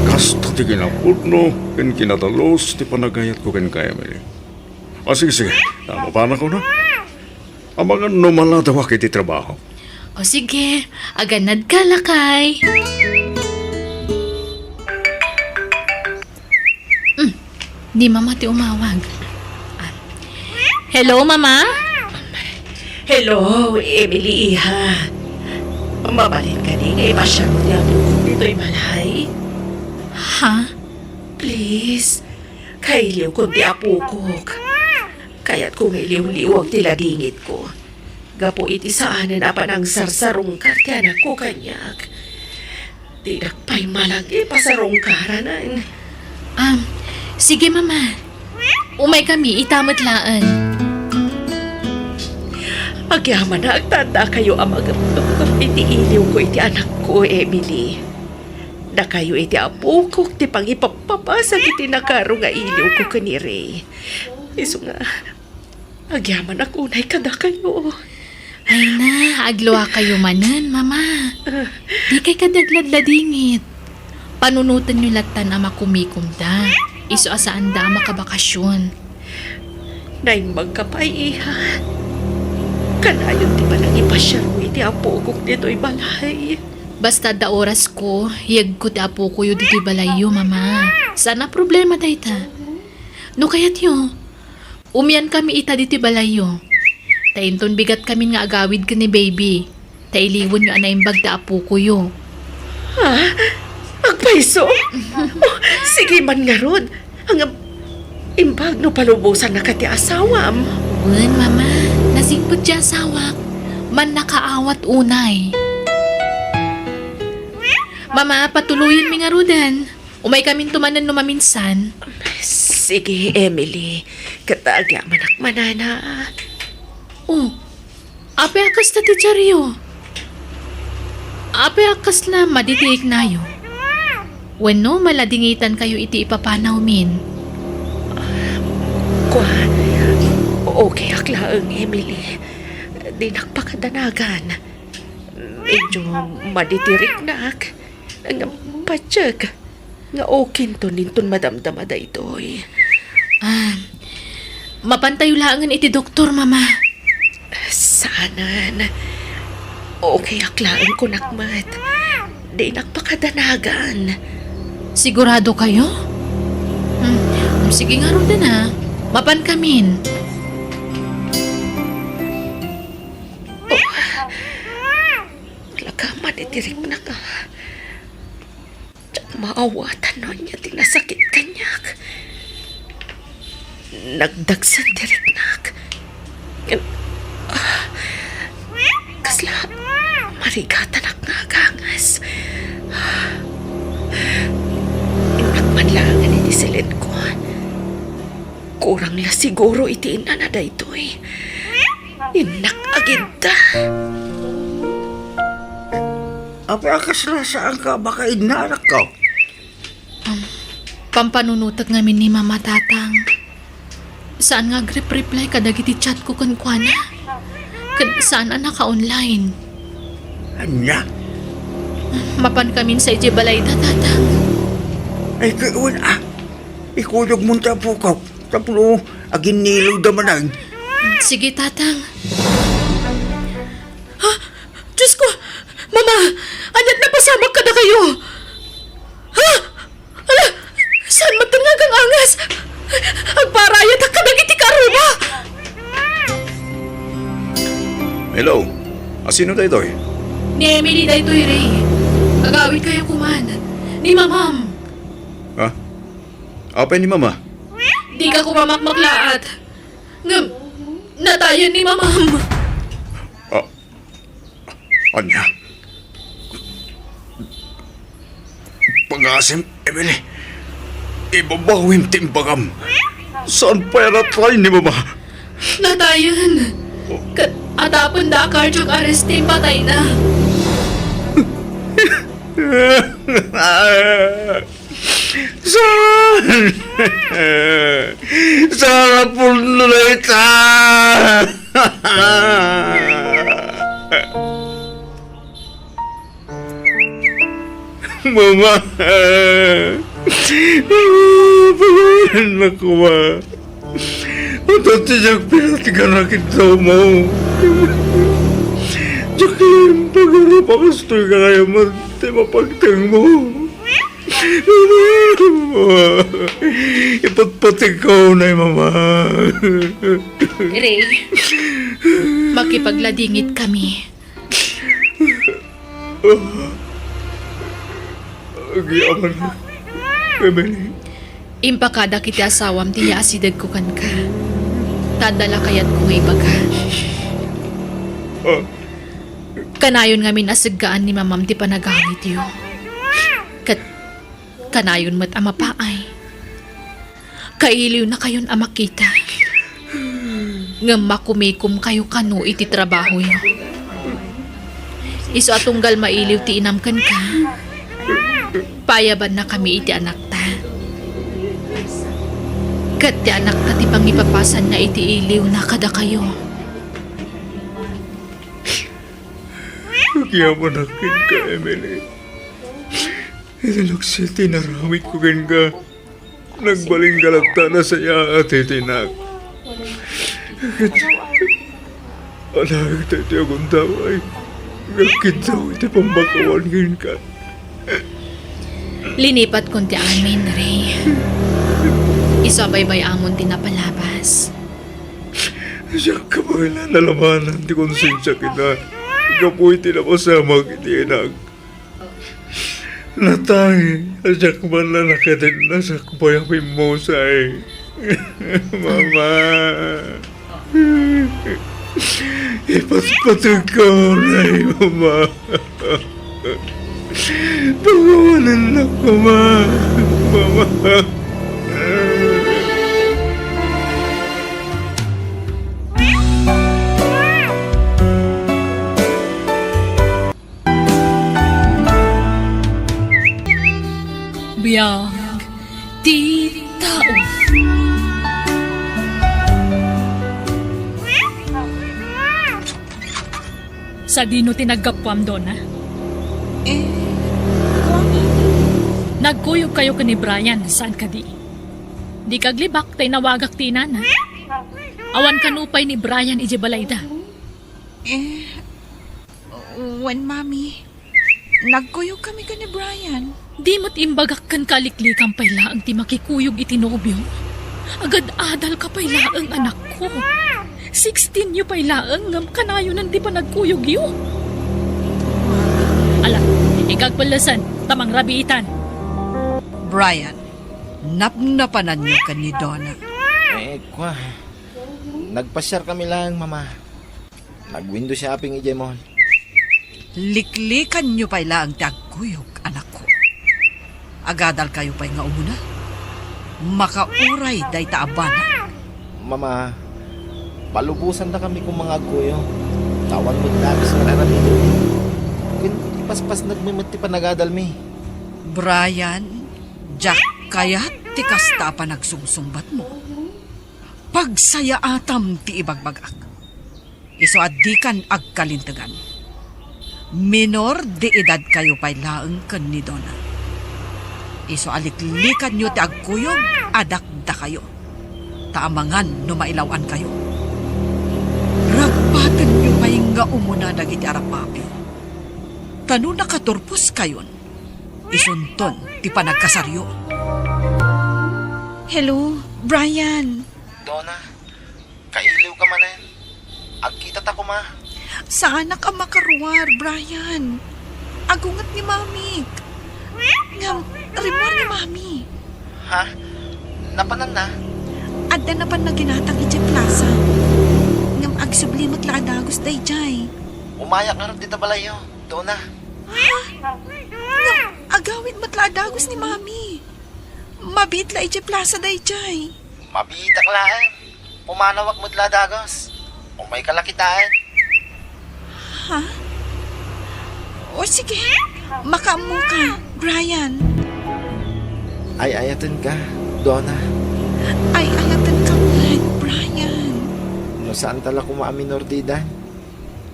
Kasta ti kinapudno, ken kinatalos ti panagayat ko ken ka, Emily. Sige. Mapana ko na. Amangan numala daw iti trabaho. O sige, aganad ka lakay. Di mama ti umawag. Hello, mama? Hello, Emily Iha. Mabalin ka ni nga ipasya mo niya dito'y balay. Ha? Please, kailiw ko di apukok. Kaya't kung iliw-liwag tila dingit ko. Gapo iti saanan apa ng sarsarong kartianak ko kanyak. Tidak pa'y malagi pasarong karanan. Sige mama. Umay kami, itamot laan. Agyaman na agtanda kayo ang iti iliw ko iti anak ko, Emily. Na kayo iti apukok ti pang ipapapasag iti nakaro nga iliw ko kanire. Iso nga, agyaman ako unay kada kayo. Ay na, agluwa kayo manan, mama. Di kay kadagladladingit. Panunutan nyo latan ama kumikumda. Iso asaan da makabakasyon. Naimbag ka pa, Iha. Kanayon ti ba nang ipasyaro iti apukok dito'y balay? Basta da oras ko, hiyag ko ti apo ko yu dito'y balayo, mama. Sana problema dayta. No kayat yo, umiyan kami ita dito'y balayo. Tainton bigat kami nga agawid ka ni baby. Tailiwon nga naimbag da apo ko yu. Ha? Agpaiso? Oh, sige man nga rod. Ang imbag no palubusan na kati asawam. Wen, mama. Nasingpot siya asawak. Man nakaawat unay. Mama, patuloyin mi nga rodan. Umay kami tumanan no maminsan. Sige, Emily. Katagya manak manana. Oh, ape akas na ti Charyo. Ape akas na maditiik na yo. When no, maladingitan kayo iti ipapanaw min. Kwa, okay aklaang, Emily. Di nakpakadanagan. Medyo maditirik nak. Nga patsyak. Nga okay to ninton madamdamada ito'y. Mapantayo langan iti doktor, mama. Sanan. Okay aklaan ko nakmat. Di nakpakadanagan. Sigurado kayo? Sige nga ron na. Mapan kamin. Talaga maditirik na ka. Tiyak maawatan no niya tinasakit kanyak. Nagdagsan dirik nak. Kasla, marigatan ak nga gangas. Inakmanlangan iti silid ko. Kurang la siguro iti inanada ito'y. Inak agita. Apa akas na saan ka baka inarak ka? Pampanunutag ngamin ni Mama Tatang. Saan nga reply kadagiti chat ko kan kuana? Saan naka-online? Anya? Mapan kamin sa iti balay da, Tatang. Ay kawan ikuyog mo tapo ka. Tapo agin nilaw damanag. Sige, Tatang. Ha? Diyos ko! Mama! Anyat na pasamak ka na kayo! Ha? Ala! Saan matangag ang angas? Agparayat ang kadagiti karuba! Hello? Sino tayo doy? Ni Emily daytoy, Ray. Agawid kayo kuman. Ni Mamam. Ha? Apa ni mama? Di ka kumamakmaklaat. Ngam, natayan ni Mamam. Anya? Pangasim, Emily. Ibabawin timbagam. Saan pera tayo ni mama? Natayan. Atapan da cardiac arrest patay na. Saan? Saan puno na ita? Mama. Pagayan na ko ma. At siyak pinatigan na kita mo. Diyak yung pag-arapakas to'y kaya mapagtang mo. Ipatpati ko na mama. Ray, makipagladingit kami. Agyaman na. Emily. Impakada kita asawam ti asidag ko kan ka. Tadala kayat ko nga ibaga. Kanayon nga minasaggaan ni mamam ti panagawit yo. Kanayon mat ama paay. Kailiw na kayon ama kita. Nga makumikum kayo kanu iti trabaho yo. Iso atunggal mailiw ti inamkan ka. Payaban na kami iti anak ta. Kat ti anak ta ti pangipapasan na iti iliw na kada kayo. Agyaman na kin ka, Emily. Itilok siya tinaramit ko kin ka. Nagbaling galata na saya at itinak. Anak iti akong taway. Gakit daw iti pambakawan kin ka. Linipat kon ti amin, Ray. Isabay-bay amon ti napalabas. Siya kabaila nalamanan ti konsensya kita. Kapoy tinapasamag iti inag. Natay, asyak man na nakatin na sa kupayapin mo say. Mama. Ipatpatag ko na mama. Pagawanan na ko, mama. Biyag ti tao. Sa dino tinagkapwam doon, ha? Nagkuyog kayo ka ni Brian, saan ka di? Di kaglibak, tay nawagak ti inana. Awan kanupay ni Brian iji balayda. When mami, nagkuyog kami ka ni Brian. Di mo't imbagak kan kaliklikang payla ang ti makikuyog itinobyo. Agad adal ka payla ang anak ko. 16 yu payla ang ngam kanayo nan di pa nagkuyog yu. Ala, ikagpalasan, tamang rabiitan. Brian, napnapanan niyo ka ni Donna. Kwa. Nagpasyar kami lang, mama. Nag-window shopping ije mo. Liklikan niyo payla ang tagkuyog, anak ko. Agadal kayo pa'y nga umuna. Makauray day taabana. Mama, palubusan na kami kung mga kuyo. Tawan mo labis mararamido. Kung ipaspas nagmimiti pa nagadalmi. Brian, Jack kayat ti kasta pa nagsumsumbat mo. Pagsaya atam ti ibagbagak. Iso adikan agkalintagan. Minor di edad kayo pa'y laeng kan ni Donna. Iso aliklikan nyo ti agkuyog, adakda kayo. Taamangan no mailawan kayo. Ragpatan nyo pa'y nga umuna dagiti arapapyo. Tano nakaturpos kayon, isunton ti panagkasaryo. Hello, Brian. Donna, kailiw ka man eh. Agkita ta ko, ma. Sana ka makaruwar, Brian. Agungat ni Mami. Ngam, rimor ni Mami. Ha? Napanan na? Adda na pa na ginatang iti plaza. Ngam, agsublimot la adagos day jay. Umayak na rin dito balayo, Donna. Ngam, agawit mat la adagos ni Mami. Mabit la iti plaza day jay. Mabitak lang. Pumanawak mo't ladagos. Kung may kalakitaan. Ha? O sige, makamu ka, Brian. Ay, ayatan ka, Donna. Ay, ayatan ka man, Brian. No saan tala kumaaminor didan?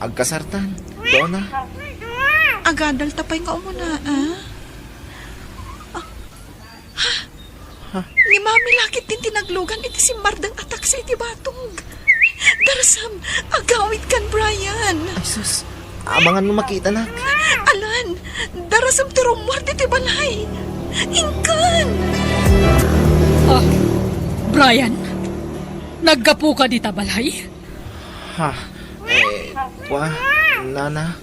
Agkasartan, Donna. Agadal tapay nga umuna, ah? Ni Mami lakit din tinaglugan iti si Mardang atak sa iti batong. Darasam, agawit kan, Brian. Ay, sus. Abangan mo makita na. Alan, darasam ti rumwar iti balay. Ingkan! Ah, Brian, naggapu ka di tabalay? Ha? Kwa, nana.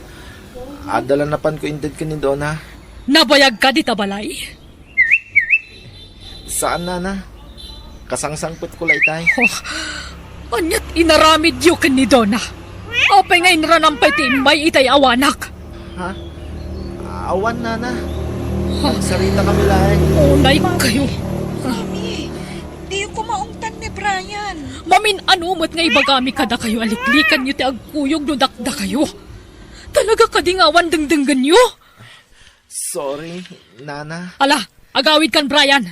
Adala na pan ko indad ka ni Donna. Nabayag ka di tabalay? Saan, nana? Kasangsangpot ko laytay. Anyat inaramid yu ken ni Donna. Apay nga inranampay ti may itay awanak. Ha? Awan, nana. Sarita kami laeng. Unay kayo. Mami, di ko maungtan ni Brian. Mamin anumot nga ibagami kada kayo aliklikan nyo ti agkuyog no dakda kayo. Talaga kadingawan dengdenggan nyo. Sorry, nana. Ala, agawid kan Brian.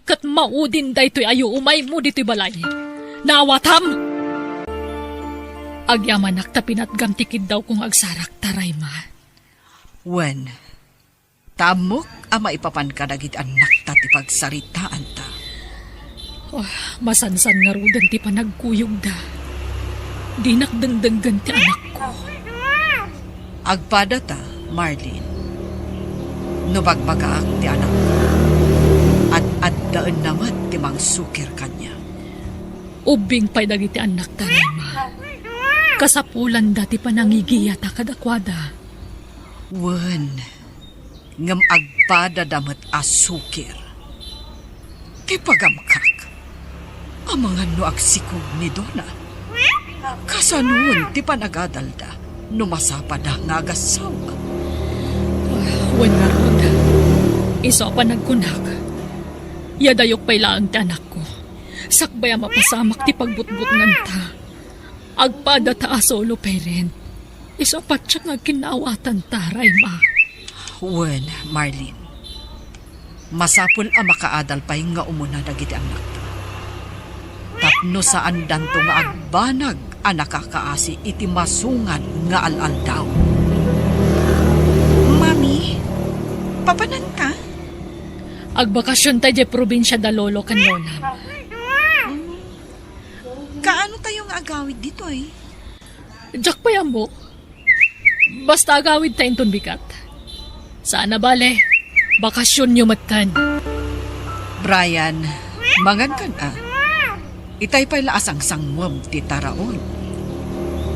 Kat maudin da ito'y ayo umay mo dito'y balay. Nawatam! Agyamanak ta pinatgamtikid daw kung agsarak taray ma. Wen, tamok ama ipapan ka dagit anak ta ti pagsaritaan ta. Oh, masansan nga rudan ti panagkuyog da. Di nakdengdenggan ti anak ko. Agpada ta, Marlene. Nubagbagaak ti anak ko. At addaan naman ti mangsukir kanya. Ubing pa'y dagiti anak taray ma. Kasapulan dati panangigiyata kadakwada. Wen, ngam agpada damat asukir. Ti pagamkak. Amangan no agsikog ni Donna. Kasanuon ti panagadalda. Numasapada nga agasawa. Wen nga rod. Iso pa nagkunag. Yadayok pa'y laang ti anak ko. Sakbaya mapasamak ti pagbutbut nganta. Agpada ta solo parent. Iso pa siya nga kinawatan taray ma. Wen, Marlene. Masapul ang makaadal pa'y nga umuna dagiti anak ta. Tapno saan danto nga agbanag ang nakakaasi iti masungan nga al-al daw. Mami, papanan ka? Agbakasyon tayo di probinsya da lolo kan lola. Kaano tayo nga agawid dito eh? Jack pa yan mo. Basta agawid tayo ton bigat. Sana bale, bakasyon nyo matan. Brian, mangan kan Itay pa'y laasang sangmom ti taraon.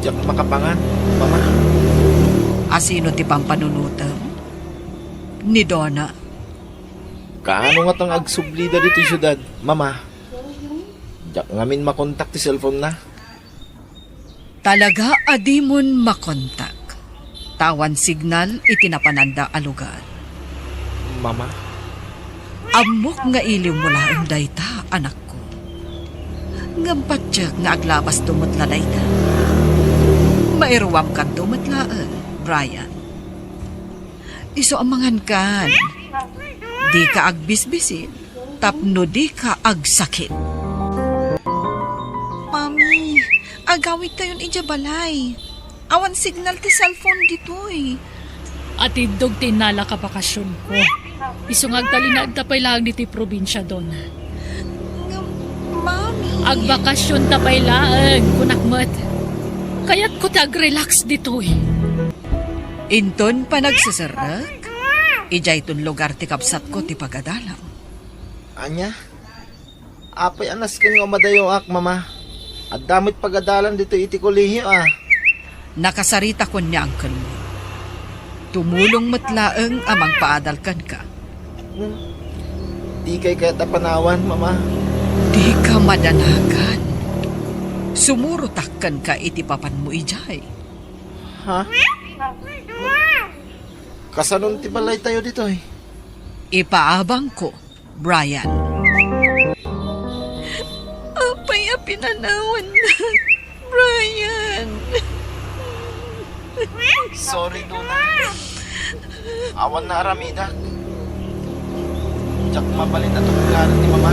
Diyak makapangan, mama. Asino ti pampanunutam? Ni Donna. Kaano nga tang agsublida dito syudad, mama? Diyak ngamin makontak ti cellphone na. Talaga adimon makontak. Tawan signal itinapananda alugan. Mama? Amok nga iliw mula ang dayta, anak ko. Ngampat siya nga aglabas tumutla dayta. Mairuwam kan tumutlaan, Brian. Iso amangan kan. Di ka agbisbisin, tapno di ka agsakit. Mami, agawid tayon ija balay. Awan signal ti cellphone ditoy. At idog tinala ka bakasyon ko. Isungag talinag tapay lang diti probinsya doon. Mami. Agbakasyon tapay lang, kunakmat. Kaya't ko tag-relax dito eh. Inton pa nagsasarak, ijay ton lugar ti kapsat ko ti pagadalam. Anya? Apay anas ka nga madayo ak, mama. At damit pagadalan dito iti kolehiyo Nakasarita ko niya ang mo. Tumulong matlaeng amang paadalkan ka. Di kay kaya tapanawan, mama. Di ka madanagan. Sumurutakkan ka iti papan mo ijay. Ha? Kasanon ti balay tayo dito Ipaabang ko, Brian. Apay pinanawan na, Brian. Sorry, Duna. Awan na aramida. Diyak mabalin na tunggalan ni mama.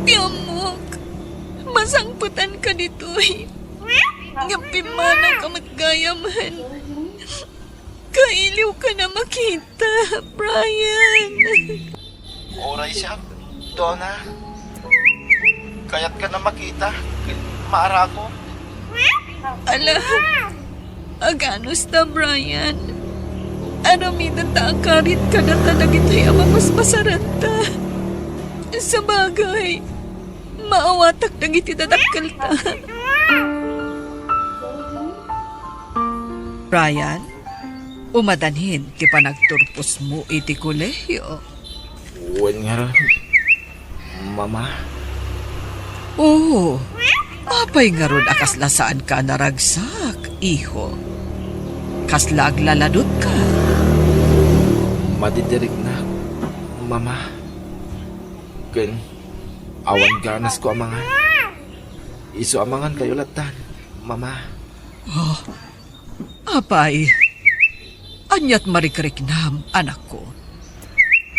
Piyamok, masangputan ka dito Ngapimanaw ka matgayaman. Kailiw ka na makita, Brian. Oray siya, Donna. Kaya't ka na makita. Maara ko. Ala, aganos ta, Brian. Aramidan ta ang karit ka na talagitay ama mas masaranta. Sa bagay, maawatak nang itinadakkel ta. Brian, umadanhin ti panagturpos mo iti kolehiyo. Uwan nga ron. Mama, Oo, apay nga ron akasla saan ka naragsak, iho. Kasla aglaladot ka. madidirig na. Mama. Ken, awan ganas ko amangan. Isu amangan kayo latan, Mama. Apay, anyat marikriknam, anak ko.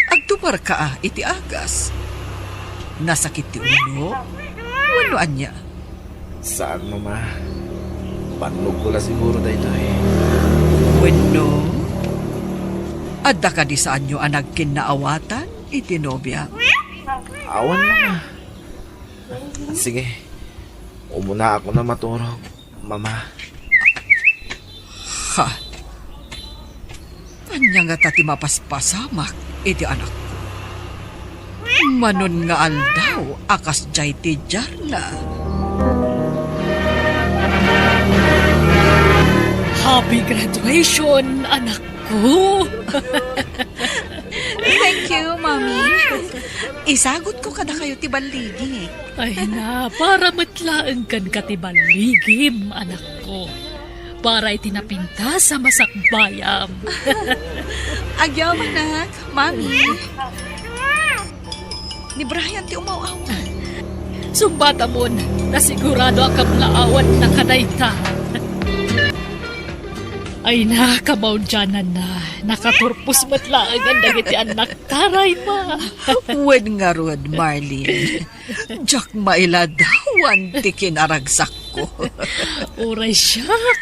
Agtumar ka iti agas. Nasakit ti ulo? Wano anya? Saan, Mama? Panlog ko la siguro dahito eh. Wano? Adda ka di saan nyo anag kinaawatan, iti nobya? Awan, Mama. Sige. Umuna ako na maturog, Mama. Ha? Anya nga tati mapaspasamak, iti anak ko. Manon nga aldaw, akas jay ti jarla. Happy graduation, anak ko! Thank you, Mommy. Isagot ko kada kayo ti baligi. Ay na, para matlaan kan katibaligim, anak ko. Para itinapinta sa masakbayam. Agyaman nak, Mommy. Ni Brian ti umaw-awan. Sumbata mon, nasigurado ang kablaawan na kadayta. Ay na, kamaudyanan na. Nakaturpos matlaang ang dagiti anak taray ma. Wen nga rod, Marlene. Jack mailadawan ti kinaragsak ko. Uray siyak.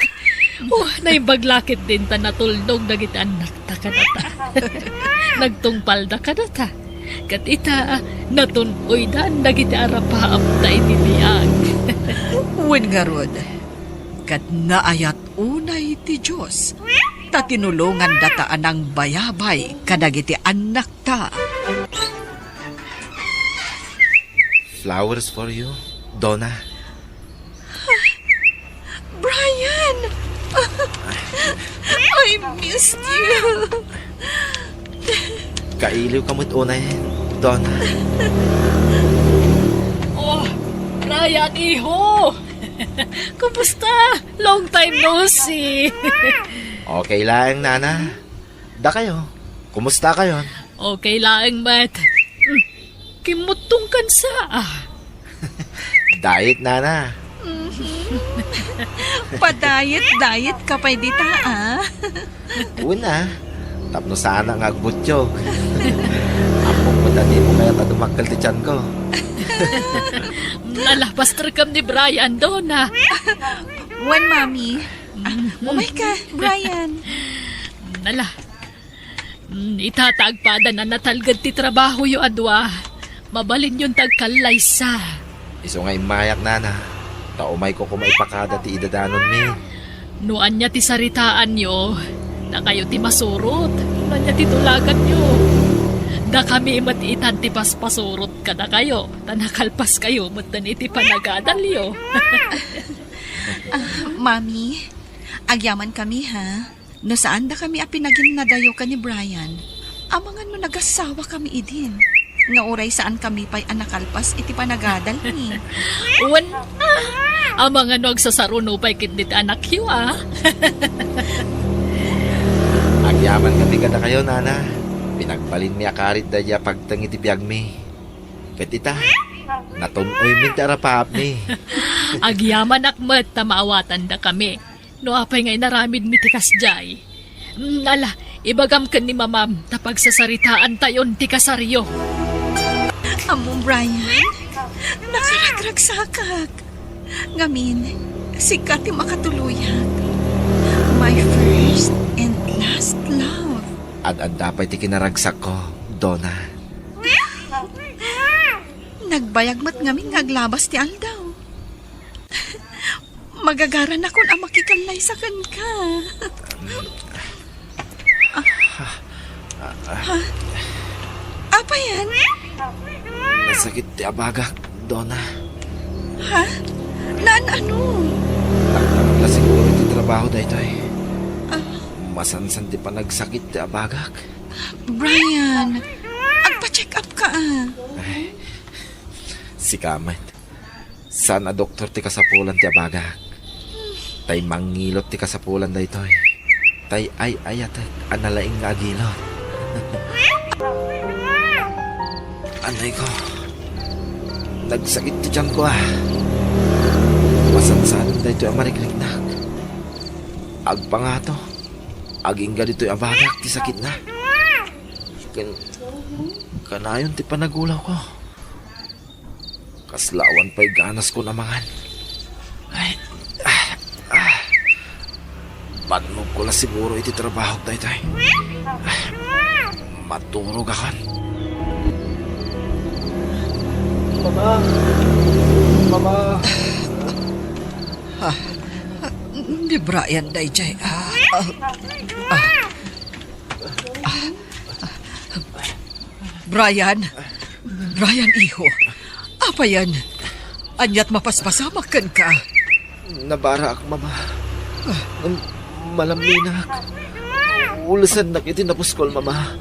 Oh, naibaglakit din ta natulnog dagiti anak ta kadata. Nagtungpal da kadata. Kat ita, natunoy daan dagiti arapaap ta itibiyag. Wen nga rod, kat naayat unay ti Diyos. Ta tinulungan dataan ng bayabay kadagiti anak ta. Flowers for you, Donna. Brian! I missed you. Kailiw kamot unay, Donna. Oh, Ryan, iho! Kumusta? Long time no see. Okay lang, Nana. Da kayo. Kumusta kayo? Okay lang, Matt. Kimutong kansa. Diet, Nana. Padayet ka pa dita, ah. Una, tapno sana nga agbutyog. Apong madali mo kaya tadumakal ti tiyan ko. Nalahbastar kam ni Brian doon, ha? When, Mommy? Umay ka, Brian. Nala. Itatagpada na natalgad ti trabaho yu adwa. Mabalin yung tagkalaysa. Iso nga'y mayak, Nana. Taumay ko kumaipakada ti idadanon mi. Nuan niya ti saritaan nyo. Na kayo ti masurot. Nuan niya ti tulagan nyo. Da kami matiitan ti paspasurot kada kayo. Tanakalpas kayo matan iti panagadalyo. Mami, agyaman kami ha. No saan da kami apinagin nadayo ka ni Brian. Amangan mo nagasawa kami idin. Nga oray saan kami pa'y anakalpas iti panagadal ni. Uwan, amang ano agsasaruno pa'y kitnit anak yu, ah. Agyaman kami kada kayo, Nana. Pinagbalin mi akarit da ya pagtangi ti biyag mi. Ket ita, natunoy mi tarapap mi. Agyaman akmat ta maawatan da kami. No apay ngay naramid mi ti kasjay. Ala, ibagam kan ni mamam ta pagsasaritaan tayon ti kasaryo. Among Brian, nakaragragsakak. Ngamin, sikat yung makatuluyag. My first and last love. Ad dapat ti kinaragsak ko, Donna. Nagbayagmat ngamin ngaglabas ti aldaw. Magagaran akon ang makikalay sa kan ka. Apa yan? Nasakit ti abagak, Donna. Ha? Ano? Nagtarang siguro ti trabaho dahito eh. Masansan ti pa nagsakit ti abagak. Brian, agpa-check up ka Si Kamat. Sana doktor ti kasapulan ti abagak. Tay mangilot ti kasapulan dahito eh. Tay ay ayatek analaing nga agilot. Anay ko. Nagsakit ti tiyan ko Masansanan dahito ang marikliknak. Agpa nga to. Aging ganito yung abagak ti sakit na. Kanayon ti panagulaw ko. Kaslawan pa'y ganas ko namangan. Patnog ko lang siguro iti trabaho tayo. Maturog akan. Mama. Ni Brian dayjay. Brian iho. Apa yan? Anyat mapaspasamak kan ka. Nabara ako, Mama. Malaminak. Ulasan na kiti napuskol, Mama.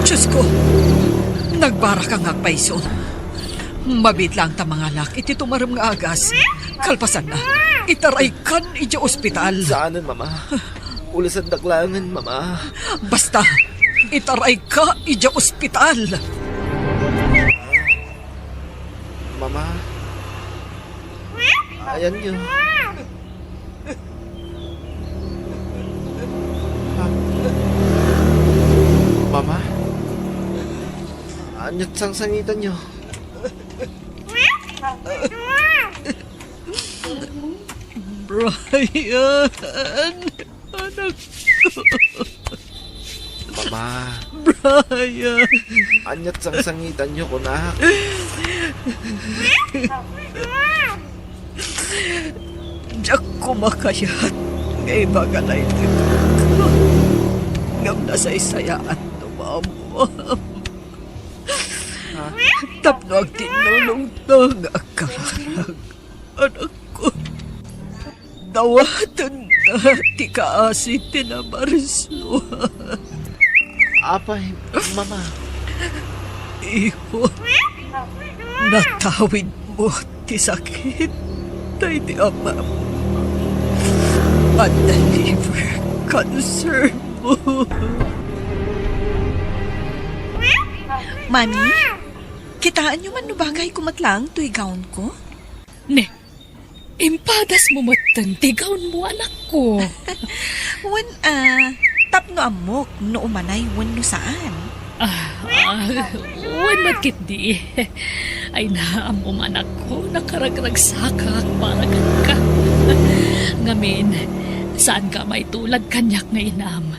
Diyos ko, nagbara ka nga paiso. Mabit lang ta mga lak, iti tumaram nga agas. Kalpasan na, itaray kan iti ospital. Saanan, Mama? Ulasan daklangan, Mama. Basta, itaray ka iti ospital. Mama. Ayan niyo. Mama. Anyat sang-sangitan niyo. Brian, anak ko. Mama. Brian. Anyat sang-sangitan niyo, kunak. Diyak ko makayat. Ngay baga na ito ko. Ngam na sa isayaan tumamam. Tapno ang tinulong na nga kararag. Anak ko. Dawatan na ti kaasi tinabarislo. Apay, Mama. Iho, natawid mo ti sakit tay ti ama mo. At the liver cancer mo. Mami, kitaan nyo man nubagay kumatlang tuy gown ko? Ne, impadas mo matan, tigaon mo anak ko. Wan, tapno amok no umanay wan no saan. Wan matkit di. Ay naam anak ko, nakaragragsakak para ka. Ngamin, saan ka may tulad kanyak nga inam?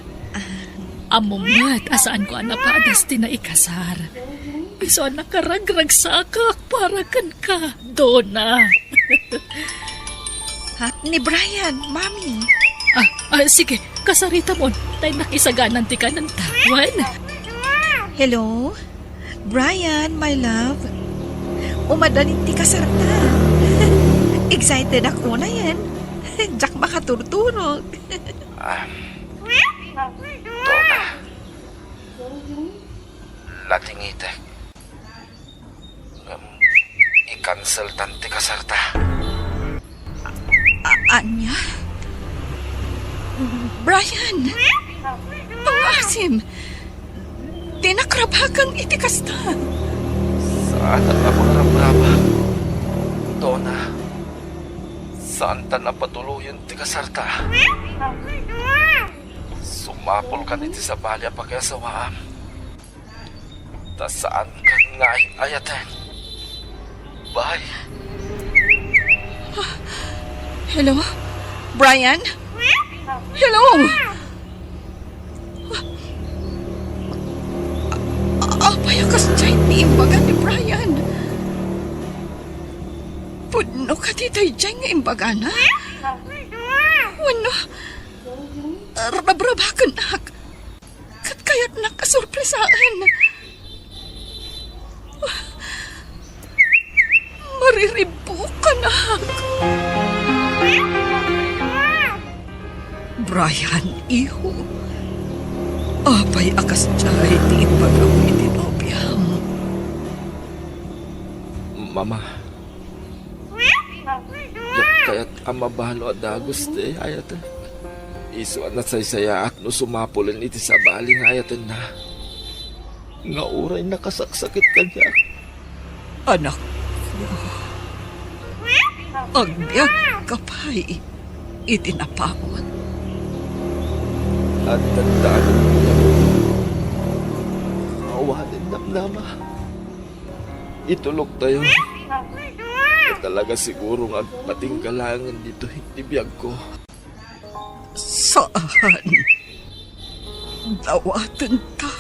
Amumat, asaan ko anapadas tinaikasar. So nakaragragsakak para kan ka, Donna. Ha? Ni Brian, Mami. Sige, kasarita mo. Tayo nakisaganan ti ka ng tawan. Hello? Brian, my love. Umadaling ti kasarta. Excited ako na yan. Jack makaturturog. Donna. Latingitek. I-cancel tanti kasarta. Anya? Brian! Ang asim! Tinakrabagang itikasta. Saan ang napangraba? Donna. Saan ta napatuloyan ti kasarta? Sumapol ka niti sa balya pagkasawaam. Ta saan ka nga ayaten? Bye. Hello? Brian? Hello? Apayakas dyan ni imbaga ni Brian. Puno ka titay dyan nga imbaga na? Wano? Rabrabakan nak. Kat kaya't nakasurpresaan. Mariribukan nak. Brian, iho. Apay akas jay ti pag-amoy ni Nobiam. Mama. Kaya't amabalo at dagos te ayat. Isuan na saysaya at no sumapulan iti sa baling ayatan na. Nga uray nakasaksakit kanya. Anak ko. Agbyag kapay. Itinapawat. At tandaan mo yan. Awanin namnama. Itulog tayo. At talaga siguro nga patinggalangan dito hindi biyag ko. Saan? Dawatan ta.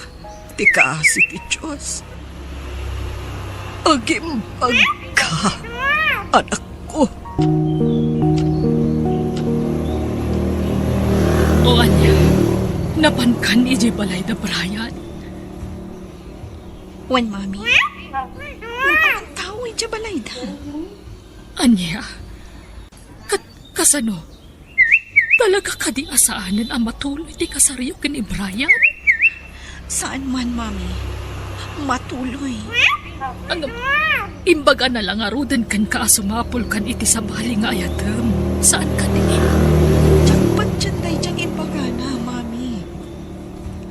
Ti kaasi ti Diyos. Agimbag ka. Anak ko. O anya, napankan iji balay da Brian. Wan, Mami. Ang tao ay balay da. Anya, kasano? Talaga ka di asaanan ang matuloy di kasaryo kin ni Brian? Saan man, Mami? Matuloy. Ang imbaga na lang arudan kan ka sumapol kan iti sa bali nga ayatem. Saan ka di? Jakpat dyan day dyan imbaga na, Mami.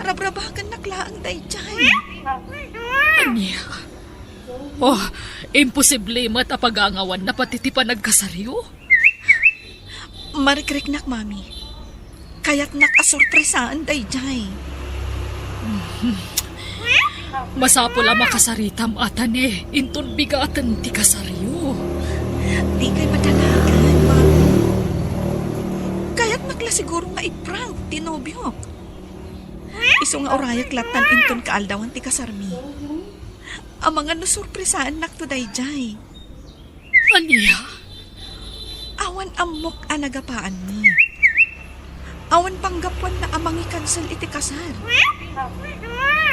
Rabrabakan naklaang day dyan. Anya? Oh, imposible matapagangawan na pati ti pa nagkasaryo? Marikrik-nak, Mami. Kaya't nakasurpresaan day dyan. Masapol ang makasaritam atan inton bigatan ti kasaryo. Di kay madalagan, Mami. Kaya't nagla siguro nga iprank tinobyok. Iso nga orayak latan inton kaaldawan ti kasarmi. Ang mga nasurpresaan nak to day dyan. Anya? Awan amok ang nagapaan mi. Awan panggapuan na amang ikansel iti kasar.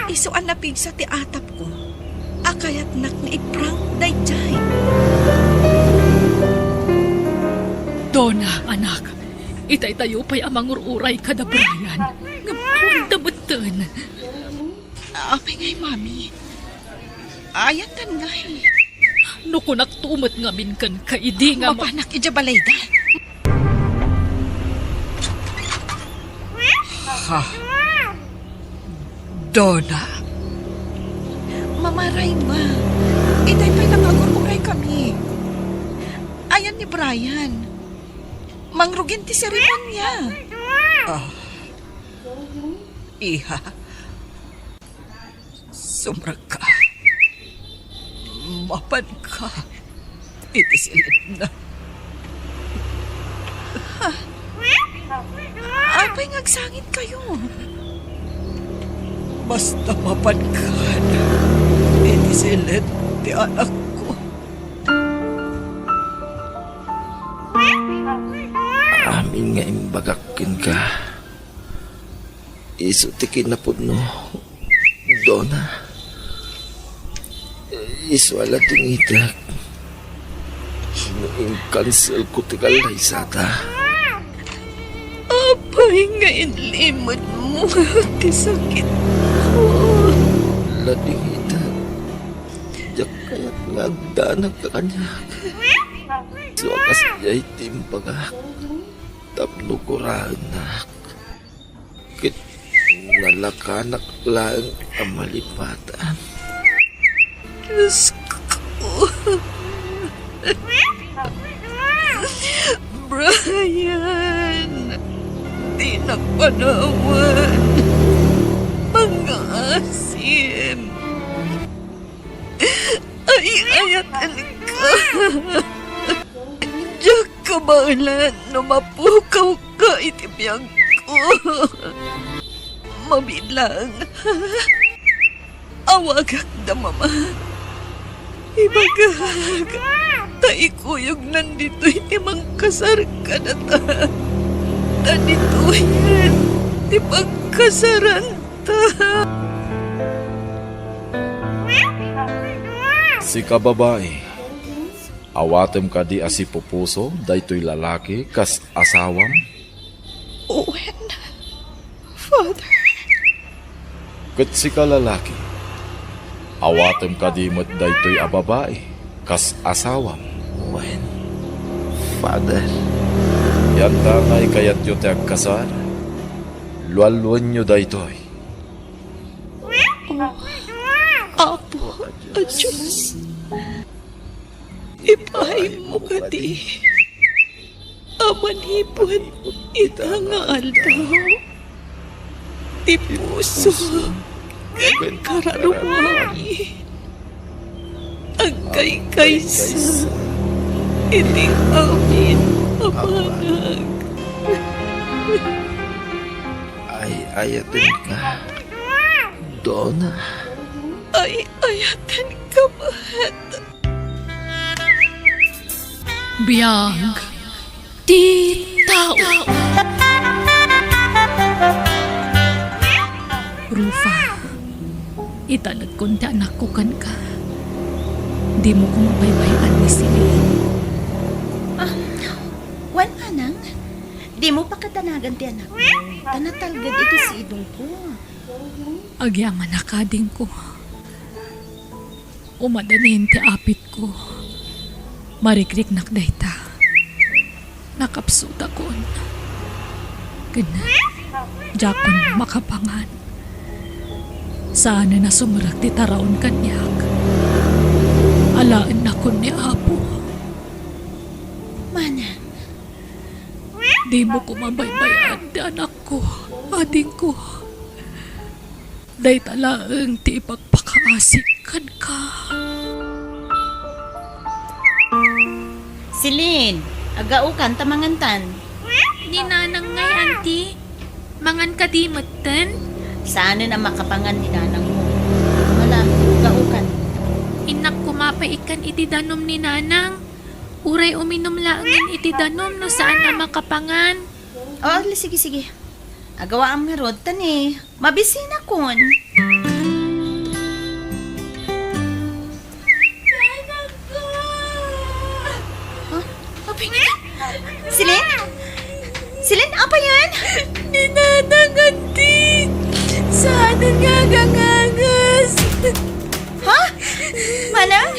Iso ang napigsa ti atap ko. Akayat nak na iprank day jay. Dona, anak. Itay tayo pa'y amang ururay kada Brian. Ngapawan dabutan. Apay ngay, Mami. Ayatan ngay. Nukunak tumot ngamin kan kaidi nga Mapanak ijabalay da. Ha? Donna? Mamaray ma. Itay pa'y nangagururay kami. Ayan ni Brian. Mangrugin ti seremon niya. Iha. Sumrag ka. Mapan ka. Itisilid na. Apay ngagsangit kayo. Basta mapan ka na. Itisilid ti anak ko. Amin nga imbagakin ka. Iso ti kinapod no. Dona. Iswala tingitak. Noong cancel ko tigalay sata. Apay nga inlimod mo. Ti sakit ko. Lading itak. Diyak kaya't ngagdanag ka kanya. So akas yay timbagak. Tapno ko ranak. Kit nalakanak lang ang malipatan. Diyos ko. Brian, di na panawan. Mga asim. Ay, ayatan ka. Diyak ka balan no mapukaw ka itibiyag ko. Mabilang. Awagak da mama. Ibagag. Taikuyog nandito iti mangkasar ka na ta. Nandito yan. ti pagkasaranta. Si kababae, awatem ka di asi pupuso, daytoy lalaki, kas asawam. Owen, Father. Kat si ka lalaki, awatem ka di mat daytoy a babae, kas asawam. When? Father. Yan tangay kayat yo te agkasar, lualluan nyo daytoy. Apo, at Diyos. Ipahay mo ka di. Amanipon ita nga aldaw. Ti puso. Kararumami. Agkay kaysa. Iting amin amanag. Ay, ayatin ka. Donna. Ay ayatan ka mat. Biyag ti tao. Rufa, italag ko ti anak ko kan ka. Di mo ko mabaybayan ni Celine. Wan manang, di mo pa katanagan ti anak mo. Tanatalgad iti si idong ko. Agyaman na kading ko. Umadanin ti apit ko. Marikrik nakdayta. Nakapsuta kon. Gana. Jakon makapangan. Sana na sumurak ti taraon kanyak. Alaan na kon ni Apo. Manang, Di mo ko mabaybayan ti anak ko, ading ko. Day talaang ti ipagpakaasikan ka. Celine, agaukan tamangantan. Ni nanang ngay, auntie. Mangan ka di matan. Saan na makapangan ni nanang mo? Wala, agaukan. Inak kumapaikan iti danom ni nanang. Uray uminom laangan iti danom no saan na makapangan. Oh, sige, sige. Agawa ang nga rod, tani. Mabisina kon. Huh? Apa yan? Silin? Silin, apa yan? Ni nanang auntie. Saan nga gangagas? Ha? Manang?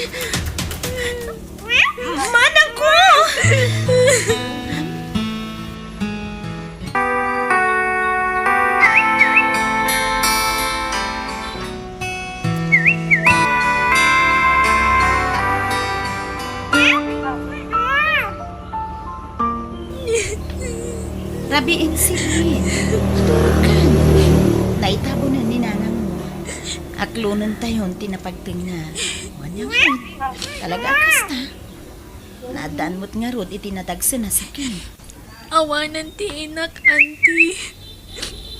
Manang ko! Rabiin silin. Turog ka. Naitabo na ni nanang mo. Aklunan tayon tinapagting na. Wanyang rod. Talaga akas na. Nadaan mo't nga rod itinatagsa na sakit. Awanan ti inak, auntie.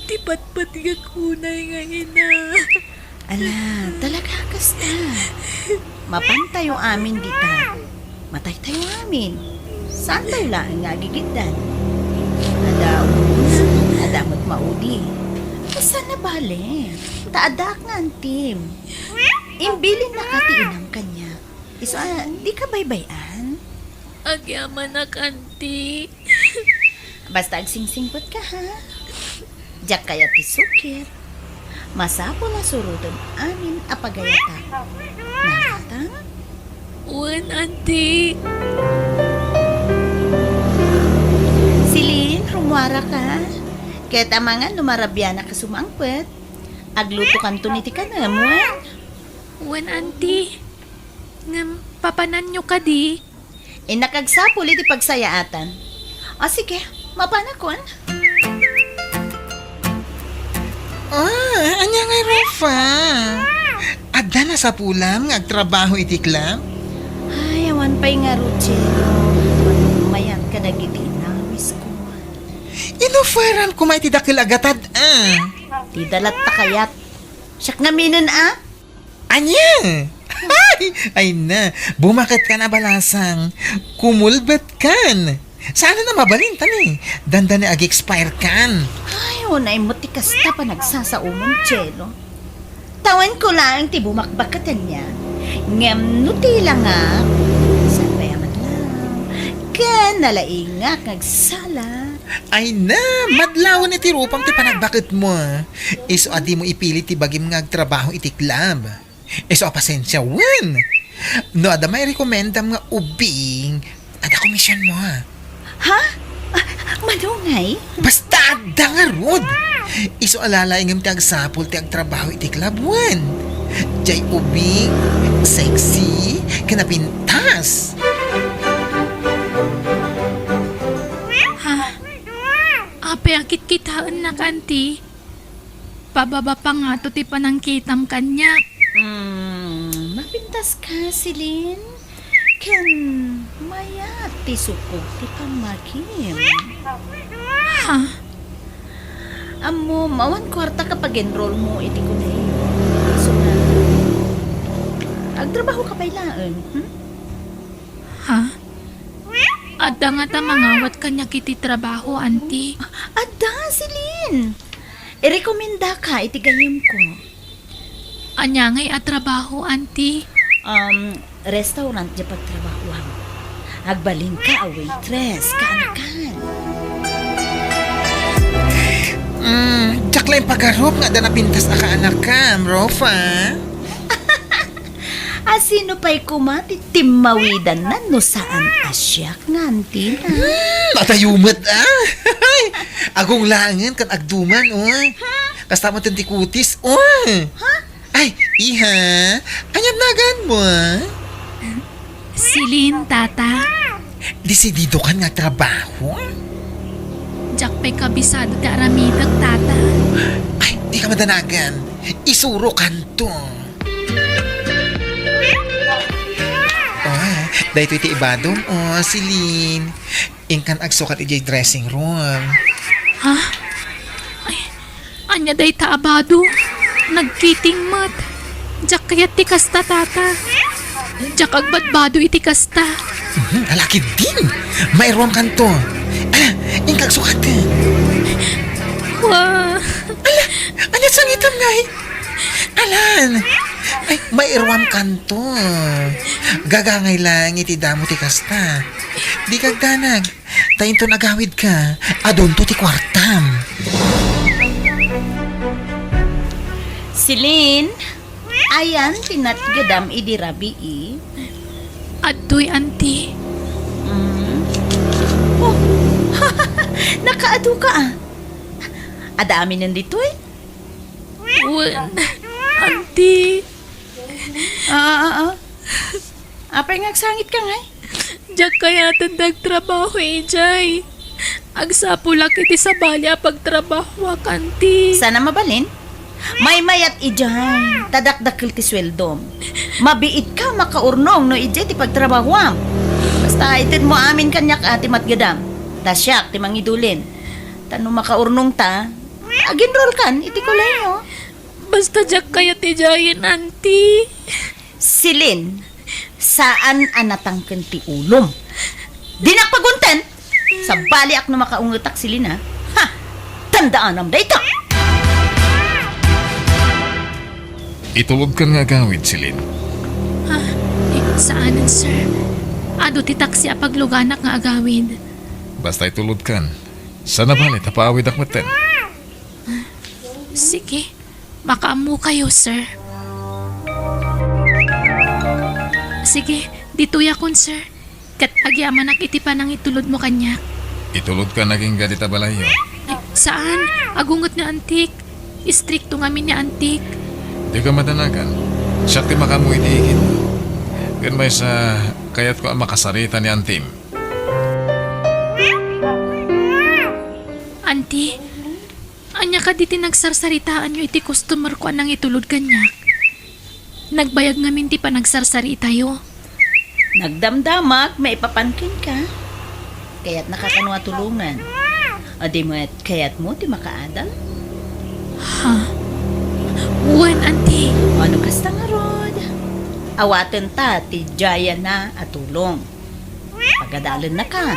Ti patpat nga kunay nga ina. Ala, talaga akas na. Mapan tayo amin dita. Matay tayo amin. Saan tayo lang nga gigitan? Adamot maudi. Asa na bale? Taadak nga ang team. Imbilin na katiinang kanya. Iso, di ka baybayan? Agyaman na, auntie. Basta agsingsingpot ka ha. Diyak kaya tisukit. Masapo na surudon amin apagayata. Nakatang? Uwan, auntie. Silin, rumwara ka. Kaya tamangan lumarabya na ka sumangpet. Agluto kanto niti ka na mo eh. Uwan, auntie. Ngam, papanan nyo ka di. Nakagsapol iti pagsayaatan. O sige, mapanakon. Anya nga Rafa. Adda na sa pulam, agtrabaho itikla. Ay, awan pa'y nga Ruchelo. Mayat ka na giti na, miss ko. Inuferan ko may tidakil agatad, Di dalat ta kayat. Siyak nga minin Anya? Ay na, bumakit ka na balasang. Kumulbat kan. Sana na mabalin tani. Danda ni ag-expire kan. Ay, unay mo ti kasta pa nagsasaumon, Chelo. Tawan ko lang ti bumakbakatan niya. Ngem nuti lang nga. Saan ba yaman lang? Kan nalaingak nagsala. Ay na, madlawan ni tirupang ti panagbakit mo. Iso adi mo ipili ti bagim nga agtrabaho iti club. Iso pasensya wen. No, ada may rekomendam nga ubing. Ada komisyon mo. Ha? Manungay? Basta ada nga rod. Iso alala ingam ti agsapol ti agtrabaho iti club wen. Jay ubing, sexy, kanapintas. Ape akit kitaan na kanti. Pababa pa nga to ti panangkitam kanya. Mapintas ka, Silin. Kan mayat ti sukog ti pamagim. Ha? Amo, mawan kwarta kapag enroll mo iti ko na iyo. So na, agtrabaho ka pailaan. Ha? Adda nga ta mangawat kanya kiti trabaho, anti. Ada, Silin. Irekomenda ka iti gayam ko. Anya ngay at trabaho, anti. Restaurant di pagtrabaho. Agbalin ka, a waitress, kaanakan. Diyak lang pagkarop nga da napintas na kaanak ka, Rofa. Sino pa'y kumati timawidan na no saan asyak nga, antina. Matayumat Agong langan kan agduman, Kasta mo tikutis, Ay, iha, anyam nagan mo, Silin, tata. Desidido kan nga trabaho? Jak pa'y kabisado ti aramidag, tata. Ay, di ka madanagan. Isuro kan to. Dahil ito iti ibadong, Silin. Ingkan agsukat ijay dressing room. Ha? Ay, anya day taabado. Nagkiting mat. Jak kayat ti kasta, tata. Jak agbadbado iti kasta. Alaki din. Mayroon kan to. Ingkang sukat. Wah. Anya sangitam nga Alan. Ay, mayroon kan to. Gagangay lang iti damo ti kasta. Di kagdanag. Tayin to nagawid ka. Adon to ti kwartam. Silin, ayan tinatgadam idirabi Adoy, anti. Oh, nakaado ka Adami nandito Wan. Anti. Apay ngagsangit ka nga Jak kayatan nagtrabaho, Jay. Agsapulak iti sa balya pagtrabaho, kanti. Sana mabalin. May mayat ijay. Tadakdakil ti sweldom. Mabiit ka makaurnong no ijay ti pagtrabahoam. Basta itin mo amin kanyak ati matgadam. Tasyak ti mangidulin. Tano makaurnong ta, aginrol kan iti kulayo. Basta jak kayat ijayin, anti. Silin, saan anatang ti ulom? Di nakpagunten! Sa baliak na makaungutak silin ha. Tandaan am dayta! Itulog ka nga gawid, Silin. Saanan, sir? Ado ti taksi apagluganak nga agawid. Basta itulog kan. Sana balit, tapaawid akmatan. Sige, makaamu kayo, sir. Sige, dituya kon, sir. Kat agyaman ak iti panang itulod mo kanyak. Itulog ka naging gadita balayo. Saan? Agungot na antik. Istrikto ngamin niya antik. Di ka madanagan. Siya ti makamuhi di ikit. Gan may sa kayat ko ang makasarita ni Antim. Anti, anya ka diti nagsarsaritaan nyo iti customer ko anang itulod kanyak. Nagbayag ngamin ti pa nagsarsarita yo. Nagdamdamak, may ipapankin ka. Kaya't nakakanwa tulungan. O di mo kaya't mo ti makaadal. Ha? Wan, anti. Ano kasta nga rod? Awaten ta ti jaya na at tulong. Pagadalan na ka.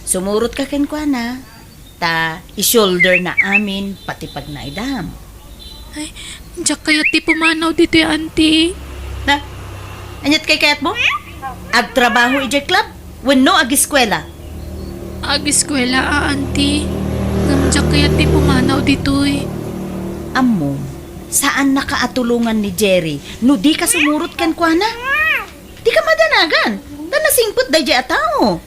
Sumurot ka ken kuana. Ta i-shoulder na amin pati pag naidam. Ay, jak kaya ti pumanaw dito auntie. Na, anyat kay kayat mo? Agtrabaho ije club? Wenno ag eskwela? Ag eskwela auntie. Ngam jak kaya ti pumanaw ditoy. Ammo, saan nakaatulungan ni Jerry no di ka sumurot ken kuana? Di ka madanagan. Tanasingpot da di atao.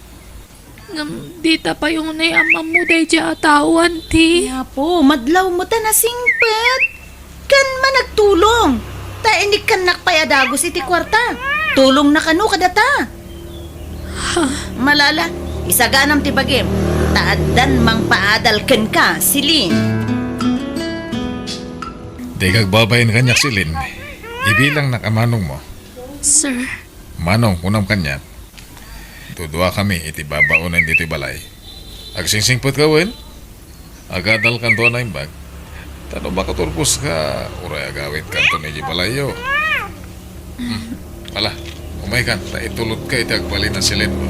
Ngam dita pa yung nay ama mo day dya tao auntie. Kaya po, madlaw mo tanasingpot. Kan managtulong. Ta inik kan nakpayadagos iti kwarta. Tulong na kanu kadata. Malala, isaganam ti bagim. Taaddan mang paadal ken ka, silin. Di kagbabayin kanyak silin. Ibilang nakamanong mo. Sir, Manong, unang kanya. Tudua kami, iti babaunan dito balay. Agsingsingpot ka, wen? Agadal kanto na imbag. Tano ba katurpos ka? Uray agawit kanto ni balay yo. Wala, umay kan. Ta itulot ka, iti agbalin na silin mo.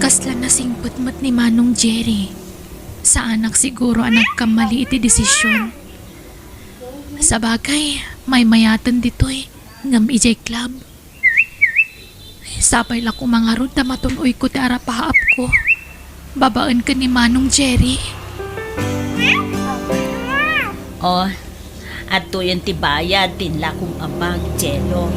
kasla na singput-mut ni Manong Jerry. Sa anak siguro ang nagkamali iti desisyon. Sa bagay, may mayatan dito'y ngam ijay club. Sapay la ko mga rod na matunoy ko ti arapaap ko. Babaan ka ni Manong Jerry. Oh, at to yung tibayad, tinla kong abag, Jello.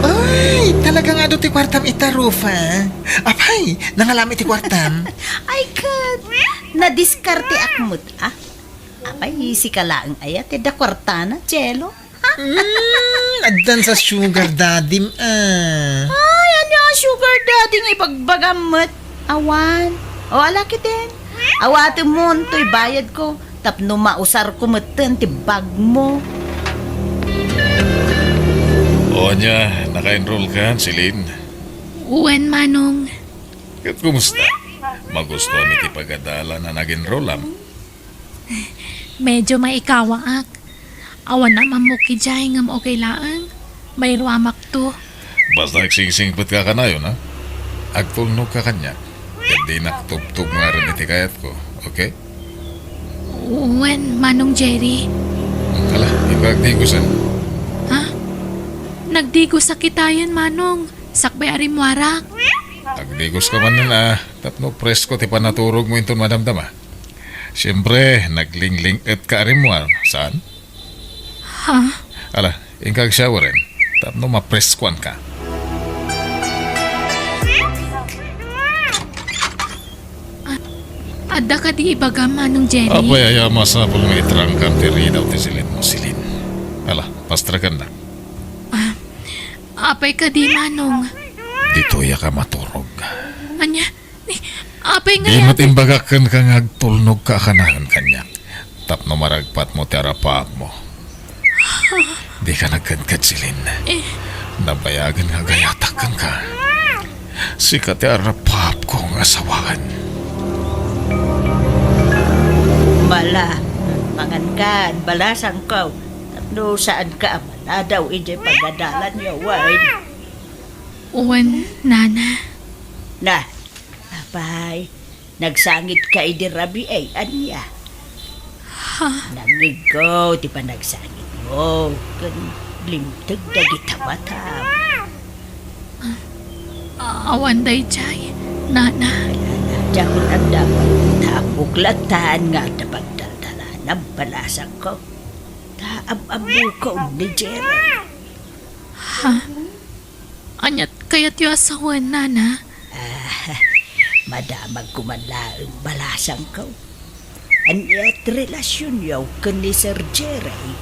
Ay, talaga nga do ti kwartam itarufa. Apay, nangalam iti kwartam. Ay, kat, nadiskarte akmut, ah. Apay, si kalaang ayat, da kwartana, Jello. Addan sa sugar daddy, Ay, ano ang sugar daddy nga ipagbagamot? Awan. O, ala kitin. Awatin mo, to'y bayad ko. Tapno mausar ko matan, tibag mo. O niya, naka-enroll ka, Silin. Uwen, Manong. Kat kumusta? Magustuhan iti pagadala na nag-enroll am. Medyo maikawaak. Awan naman mo kijay ngam okay laang. May ruamak to. Basta nagsingsingpot ka kanayon, ha? Agtulnog ka kanya. Hindi nakatubtog nga rin iti kayat ko, okay? Uwen, Manong Jerry. Hala, ipagdigusan. Ha? Nagdigo sa kitayan, Manong. Sakbay arimwarak. Agdigos ka man na, tapno presko ti panaturog mo inton madamdama. Siyempre, naglingling at kaarimwar. Saan? Ha? Ala, ingkag showerin. Tapno mapreskwan ka. Adda ka di ibaga, Manong Jerry. Apay ay masapol may trangkan ti ridaw ti silin mo, Silin. Ala, pastrakan na. Apay ka di, Manong. Dito ya ka maturog. Anya? Apay nga Di yan. matimbagakan ka ngagtulnog ka kanahan kanya. Tapno maragpat mo ti arapaap mo. Di ka nagkadkad, Silin. Nabayagan nga gayatakan ka. Sikat ti arapaap ko ang asawaan. Bala, mangan ka, balasan ka. Tapno saan ka, amana daw, ije pagadalan niyo, wine. Uwen, Nana. Na, apay, nagsangit ka idirabi ay anya. Nagigaw, di pa nagsangit mo. Kan limtag na gitawatam. Awan day jay, Nana. Dahon ang dapat tabuklatan nga napagdaldala ng balasan ko. Taab-abu ko ni Jerry. Anyat kayat yu asawan, Nana. Madamag kumalaang balasan ko. Anyat relasyon yaw ka ni Sir Jerry.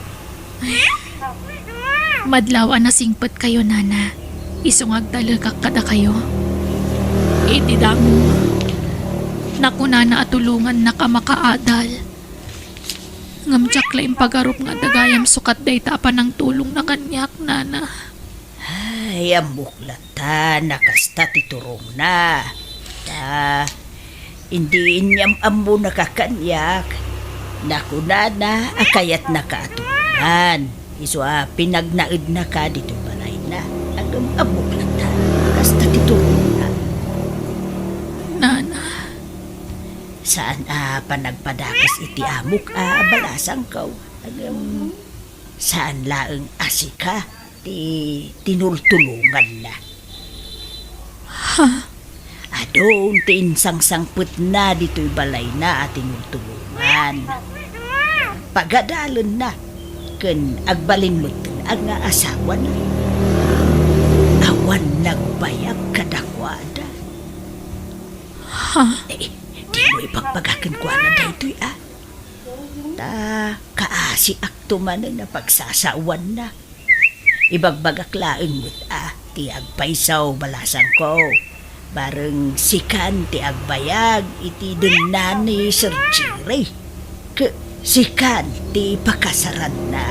Madlawan na singpot kayo, Nana. Isungag talaga kada kayo. Itidamo. Nakuna na atulungan na ka makaadal. Ngamtsak laing pagarup nga dagayam sukat day tapan ng tulong na kanyak, Nana. Ay, amuklatan, nakasta titurong na. Hindi inyam amo nakakanyak. Nakuna na, akayat nakatulungan. Iswa, pinagnaid na ka dito balay na. Amuklatan, Kasta titulong na. Nana, Saan panagpadakas iti amok balasang kaw. Saan laeng asika ti tinultulungan na. Adon ti insangsangput na dito'y balay na at tinultulungan. Pagadalon na ken agbalinmot ang asawa na. Awan nagbayag kadakwada. Di mo ipagpagakin ko na daytoy Ta kaasi akto man na pagsasawan na. Ibagbagak laeng mo't ti agpaisaw balasan ko. Bareng sikan ti agbayag iti denan ni Sir Jerry. Sikan ti pakasaran na.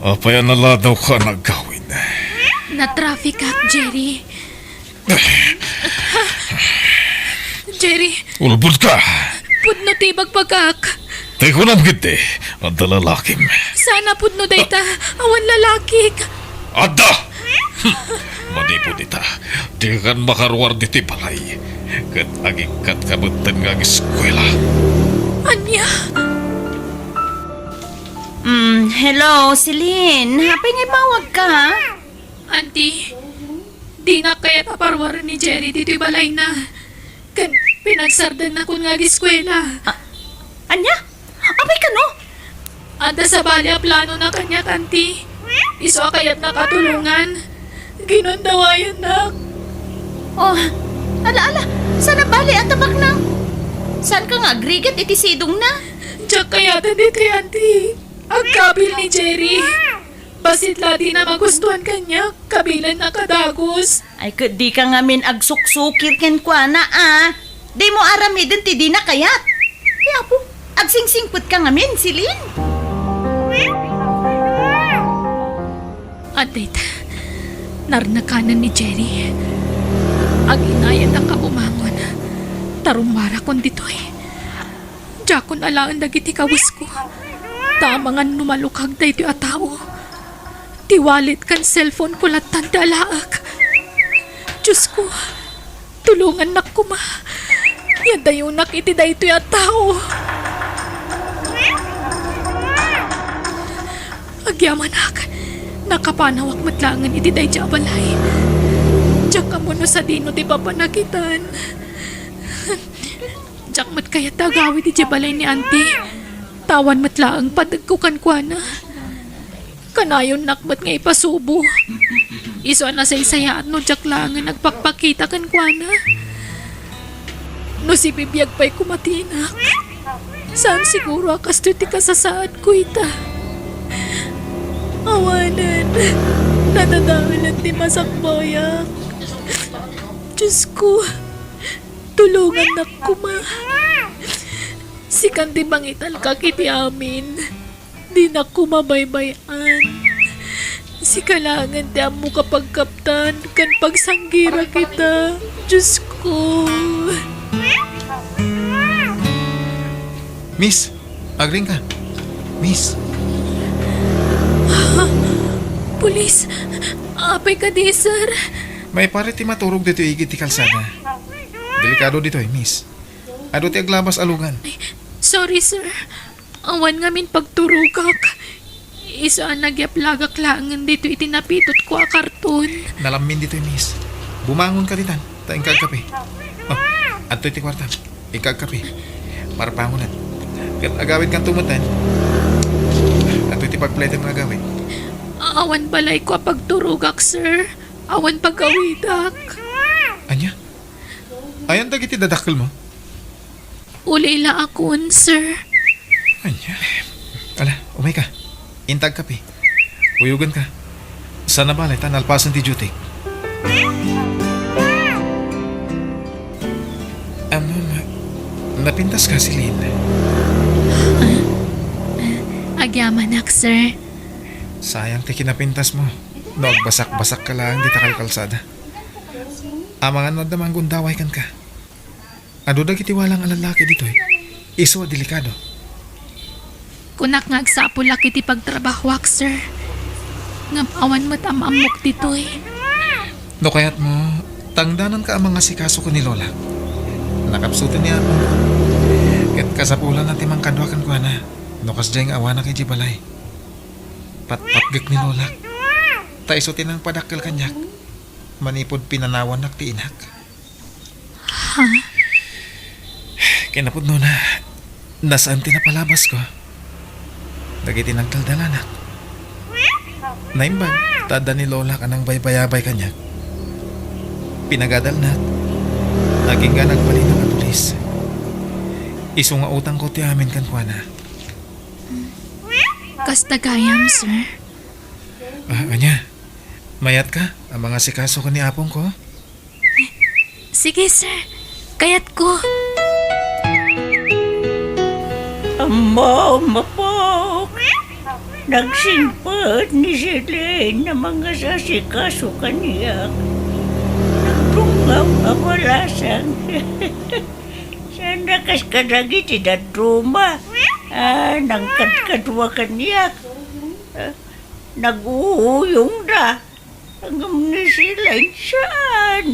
Apay nala daw ka nagawin. na-traffic ka, Jerry. Jerry, Ulbud ka! pudno tibag pagkak. Tay ko nam giti, adda lalakim. Sana pudno dayta, awan lalaki. Adda! Manipo dita, di kan makaruar diti balay. Kat agikat kabutan nga eskwela. Anya? Hello, Celine. Hapay nga mawag ka, ha? Auntie, di na kaya paparwaran ni Jerry dito'y balay na. Kan pinagsardan na kun nga giskwela. Anya? Apay ka, no? Anda sa bali a plano na kanya, Auntie. Iso kayat nakatulungan. Ginundawayan na. Oh, ala, sana bali at tabak na. Saan ka nga, grigat iti sidong na? Diyak kayatan dito, Auntie. Ang kabil ni Jerry. Basit ladi na magustuhan kanya, kabilan na kadagos. Ay, di ka nga min agsuksukir ken kwa na, Di mo aramidin ti di na kayat. Kaya po, agsingsingput ka nga min, Celine. Adit, narnakanan ni Jerry. Ang inayat ang kabumangon. Tarumara kon dito'y. Jakon alaan dagiti kawis ko. Tamangan numalukag da ito at tao. Tiwalit kan cellphone ko latan dalaak. Diyos ko, tulungan na kuma. Yan dayo nakiti da ito at tao. Agyamanak, nakapanawak matlangan iti day jabalay. Diyak ka mo no sa dino di papanakitan. Diyak mat kaya tagawi di jabalay ni auntie. Tawan matlaang padagkukan kwa na. Kanayon nakbat nga ipasubo. Iso na sa isayaan no diyak lang nga nagpakpakita kan kwa na. No si bibiyag pa'y kumatinak. Saan siguro akas ti kasasaad ko ita. Awanan, nadadalan di masakbayak. Diyos ko, tulungan na kuma. Sikan di bangitan ka kiti amin. Di na kumabaybayan. Si kalangan di amo kapag kaptan kan pagsanggira kita. Diyos ko. Miss, agring ka. Miss, Pulis, apay ka di, sir. may pare ti maturog dito igit ti kalsada. Delikado dito miss. Ado ti aglabas alugan. Sorry, sir. Awan nga min pagturugak. Isaan nagyaplagak langan dito itinapitot ko a karton. Nalamin dito miss. Bumangon ka ditan. Taing kagkape. Oh, ato ti kwarta. Ikagkape. Para pangunan. Kat agawin kang tumutan. Ato ti pagplete mga agawin. Awan balay ko a pagturugak, sir. Awan pagawidak. Anya? Ayan dagiti dadakkel mo. Ulila akon, sir. Anya. Ala, umay ka. Intag kape. Uyugan ka. Sana balay tanalpasan ti duty. Napintas ka si Lynn. Agyamanak, sir. Sayang ti kinapintas mo. No, agbasak-basak ka lang di takal kalsada. Amangan no damang gundaway kan ka. Ado dagiti walang alalaki dito Iso delikado. Kunak nga agsapulak iti pagtrabahwak, sir. Ngam awan mo't amamok ditoy. No kayat mo, tangdanan ka ang mga sikaso ko ni Lola. Nakapsutin niya ako. Kat kasapulan natin mang kadwakan ko na. No kas diyang awana kay Jibalay. Patpatgak ni Lola. Taisutin ang padakkel kanyak. Manipod pinanawan nak ti inak. Ha? Kinapod no na, nasaan tinapalabas ko? Dagiti nagdaldalanak. Naimbag, tada ni Lola ka ng baybayabay kanyak. Pinagadal na, naging ka nagpali ng pulis. Iso nga utang ko ti amin kan kwa na. Kastagayam, sir. Anya, mayat ka? Ang mga sikaso ka ni apong ko? Sige, sir. Kayat ko. Mapok, nagsimpat ni Celine na mga sasikaso kaniya. Nagtungaw ang walasan. Sana kas kadagi tidak ruma. Nangkadkadwa kaniya. Nag-uuyong na. Hanggang ni Celine saan?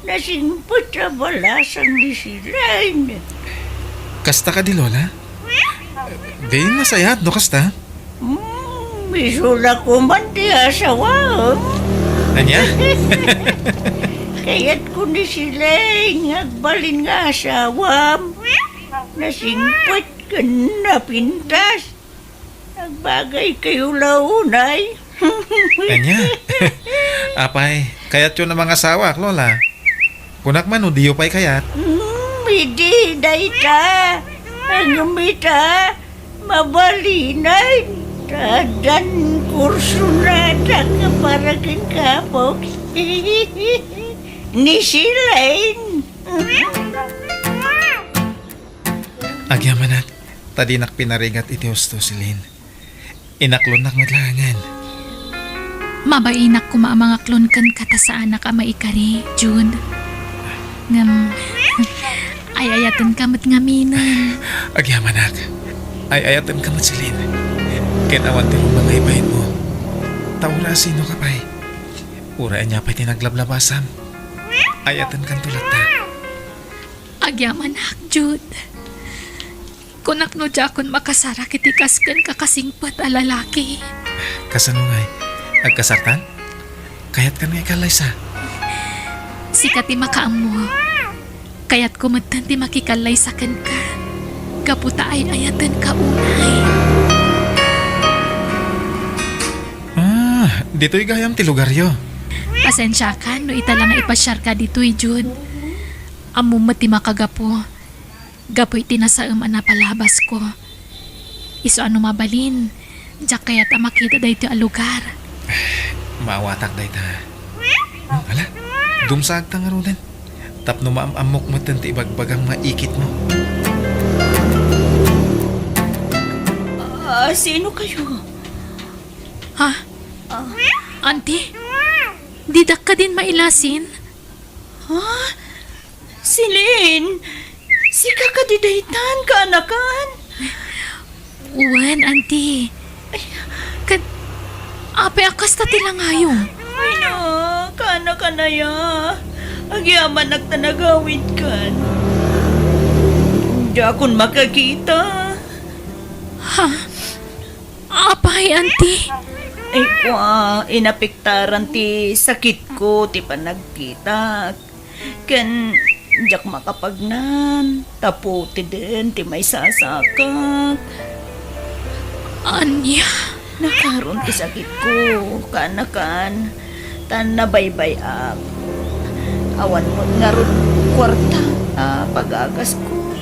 Nasimpat sa walasan ni Celine. Kasta ka di Lola? Di nasayat, no kasta? Misula ko man di asawam. Anya? Kaya't ko ni sila ngagbalin nga asawam. Nasingpot ka na pintas. Nagbagay kayo launay. Anya? Apay, kayat yun ang mga sawak, Lola. Kunak man o diyo pa'y kayat. Hindi, dayta. Ang umita, mabalinay. Tadan kurso na paragin kapok. Ni Silain. Agyamanat, tadinak pinarigat iti husto si Lynn. Inaklon nak madlangan. Mabainak ko mga klon kan kata sa anak ama ikari, Jude. Ngam, ayayatan kamot ngaminan. Agyamanak, ayayatan ka si Lynn. Kinawan ti mong bagay-bayin mo. Taura sino ka pa'y. Uraan niya pa'y tinaglablabasam. Ayatan kan tulad ta. Agyamanak, Jude. Kunak no jakon makasara kitikas kan kakasingpat a lalaki. Kasanungay, agkasartan? Kayat ka na ikalaysa. Sikati makaamo. Kayat kumatan ti makikalaysakan ka. Kaputa ay ayatan ka unay. Dito'y gayam ti lugaryo. Pasensya ka no italang ipasyar ka dito'y Jude. Amo mati makagapo. Gapoy tinasaam na palabas ko. Iso ano mabalin. Diyak kaya't makita dahi ito lugar. Maawatak dahi ta. Ala, dumsag ta nga rodan. Tapno maamamok mo tanti ibagbagang maikit mo. Sino kayo? Ha? Auntie? Didak ka din mailasin? Ha? Silin? Si kakadidaytan ka, anakan? Uwan, auntie. Ape akas ta tilangayong. Ay na, kana ka na ya. Agyaman nagtanagawid kan. Hindi akong makakita. Ha? Apay, auntie. Ay kwa, inapiktaran ti sakit ko, ti panagkita. Kan, diyak makapagnan. Taputi din, ti may sasakak. Anya? Nakaroon ti sakit ko, kanakan. Tan nabaybay ak. Awan mo nga ron kwarta. Pag-agas ko.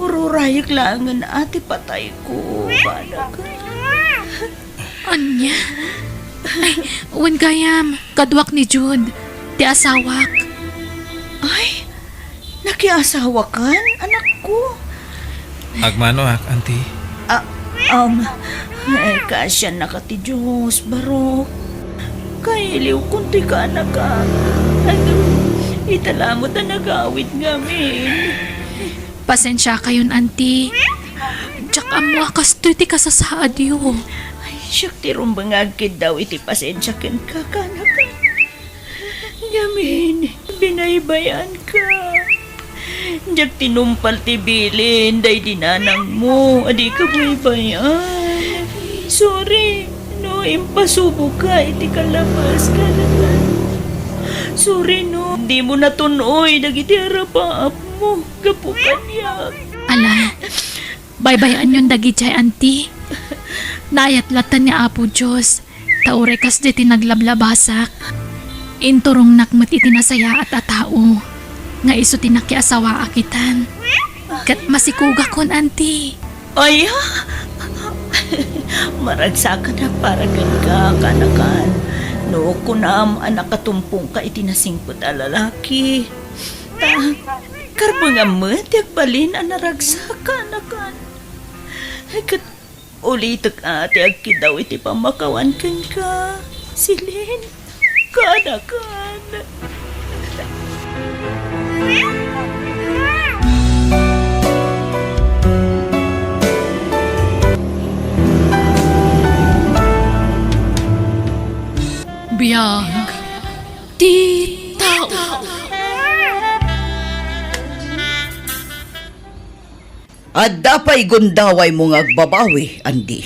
Ururayag langan ati patay ko. Balag. Anya? Ay, uwan gayam. Kadwak ni Jude. Ti asawak. Ay, nakiasawa kan, anak ko. Agmano ak, auntie. Ay, kasya na ka ti Diyos, barok. Kailiw kunti ka na ka. Itala mo ta nagawit gamin. Pasensya kayon, auntie. Diyak amo akas to'y ti kasasaad yo. Ay, Siyak ti rumbangagkid daw iti pasensya ken kakanakan. Gamin, binaybayan ka. Diyak tinumpal ti bilin, day dinanang mo, adi ka baybayan. Sorry, no, impasubo ka, iti kalabas ka naman. Sorry no, di mo natunoy, dagiti arapaap mo, gapukan yak. Ala, baybayan yun dagiti auntie. Nayatlatan ni Apo Diyos, taure kas di tinaglablabasak. Inturong nakmat itinasaya at atao, nga iso tinakiasawa akitan. Kat masikuga kon, auntie. Ay, ha? Maragsakan na para ka, kanakan. No, kunam anak katumpong ka itinasingpot a lalaki. Karbo nga matiyak balin ang naragsakan, kanakan. Kat ulitak ate agkidaw iti pamakawan ka. Silin, kanakan. Biyag ti tao. At dapay gundaway mo nga agbabawi, Andi.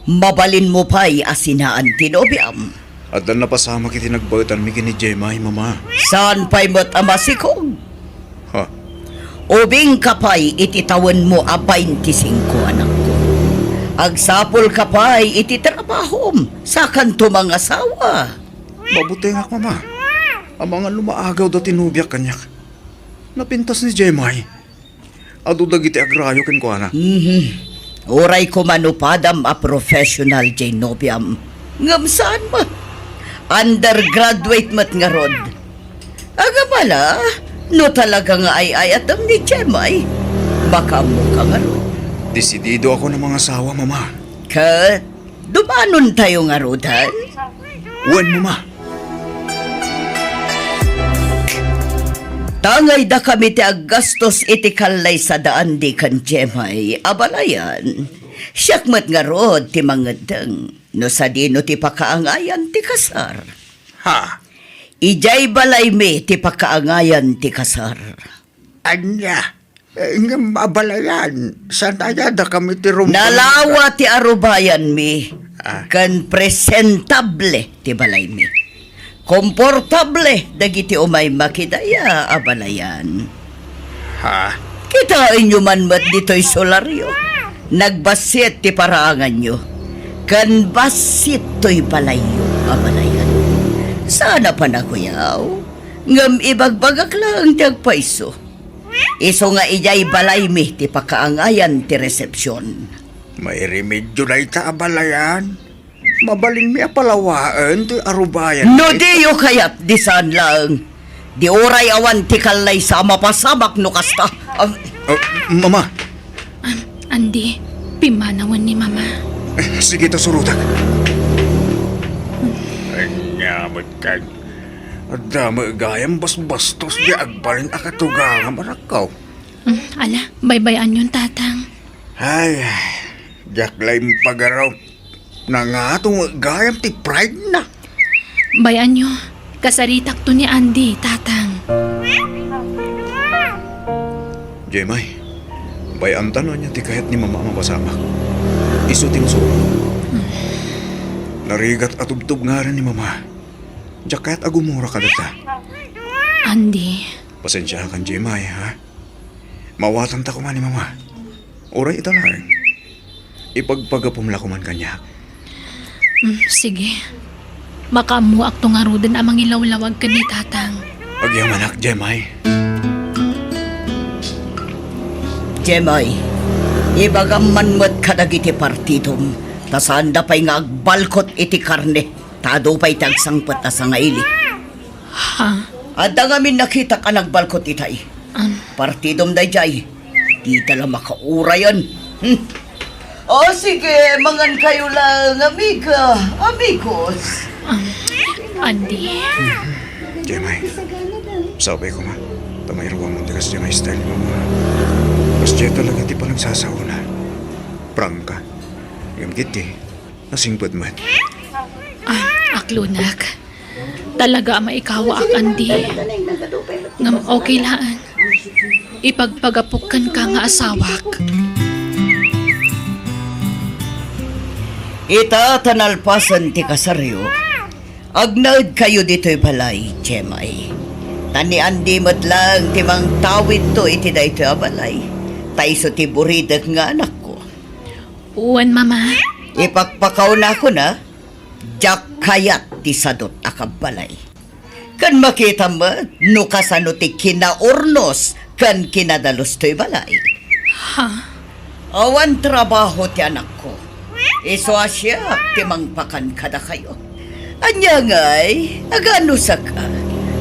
Mabalin mo pa'y asinaan tinobiam. At dan napasama kiti nagbautan mi kini Jemay, mama. Saan pa'y mo't amasikog? Ha? Ubing ka pa'y ititawan mo a 25 anak ko. Agsapol ka pa'y ititrabahom sa kanto mga asawa. Mabuti nga, mama. Ang mga lumaagaw da tinubyak kanyak. Napintas ni Jemay. Adu dagiti agrayo ken kuana. Oray ko manupadam a professional Jenobiam. Ngam saan ma? Undergraduate mat nga rod. Agamala, no talaga nga ay atam ni Jemay. Baka mo ka nga rod. Desidido ako ng mga asawa, mama. Kat, dumanon tayo nga rodan? Wan, mama. Tangay da kami ti aggastos iti kalay sa daan di kan Jemay, abalayan. Siyakmat nga rod ti mangadang, no sa dino ti pakaangayan ti kasar. Ha? Ijay balay mi ti pakaangayan ti kasar. Anya? Nga mabalayan. Saan tayo da kami ti Nalawa ti arubayan mi, kan presentable ti balay mi. Komportable dagiti umay makidaya abalayan. Ha? Kitain nyo man mat dito'y solaryo. Nagbasit ti paraangan nyo. Kan basit to'y balayo abalayan. Sana pa na kuyaw. Ngam ibagbagak lang ti agpaiso. Iso nga ijay balay mi ti pakaangayan ti resepsyon. May remedyo na abalayan. Mabalin mi apalawaan ti arubayan. No diyo kayat di saan lang. Di oray awan ti kalay sa mapasamak no kasta. Mama. Andi, pimanawan ni mama. Sige to surutan. Anyamot kag. Adama gayam bas-bastos di agbalin akatugang manakaw. Ala, baybayan yun, tatang. Ay, jaklay pagaraw. Nangatong gayam ti pride na. Bayan nyo, kasaritak to ni Andy, tatang. Jemay, bayan tanon niya ti kahit ni mama mapasamak. Iso ti masuro. Narigat at tubtub nga rin ni mama. Diyak kahit agumura ka data. Andy. Pasensya kan Jemay, ha? Mawatan ta ko man ni mama. Oray italang. Ipagpagapumla ko man kanya. Sige. Makamuak tong arudan amang ilawlawag ka ni tatang. Agyamanak, Jemay. Jemay, ibagam manmat kadagiti partidom. Tasanda pa'y nga agbalkot iti karne. Tado pa'y tagsangpat na sa ngaili. Ha? At ngamin nakita ka nagbalkot itay. Partidom day jay. Di tala makaura yan. O sige, mangan kayo lang, amiga, amigos. Andy. Jemay, sabay ko ma. Tamayruwa mo tigas Jemay style ni mama. Mas diya talaga ti pa nagsasauna. Prangka. Yung kiti. Nasingpad man. Aklunak. Talaga maikawa ak andi. Ngam okay laan. Ipagpagapukan ka nga asawak. Itatanalpasan ti kasaryo. Agnaud kayo dito'y balay, Jemay. Tani-andi mo't lang timang tawid to iti daytoy a balay. Taiso ti buridag nga anak ko. Uwan, mama. Ipakpakaw na ako na, jak kayat ti sadot akabalay. Kan makita mo, no kasano ti kinaurnos, kan kinadalos to'y balay. Ha? Awan trabaho ti anak ko. Iso asya, timang pakan kada kayo. Anya nga'y, agano sa ka.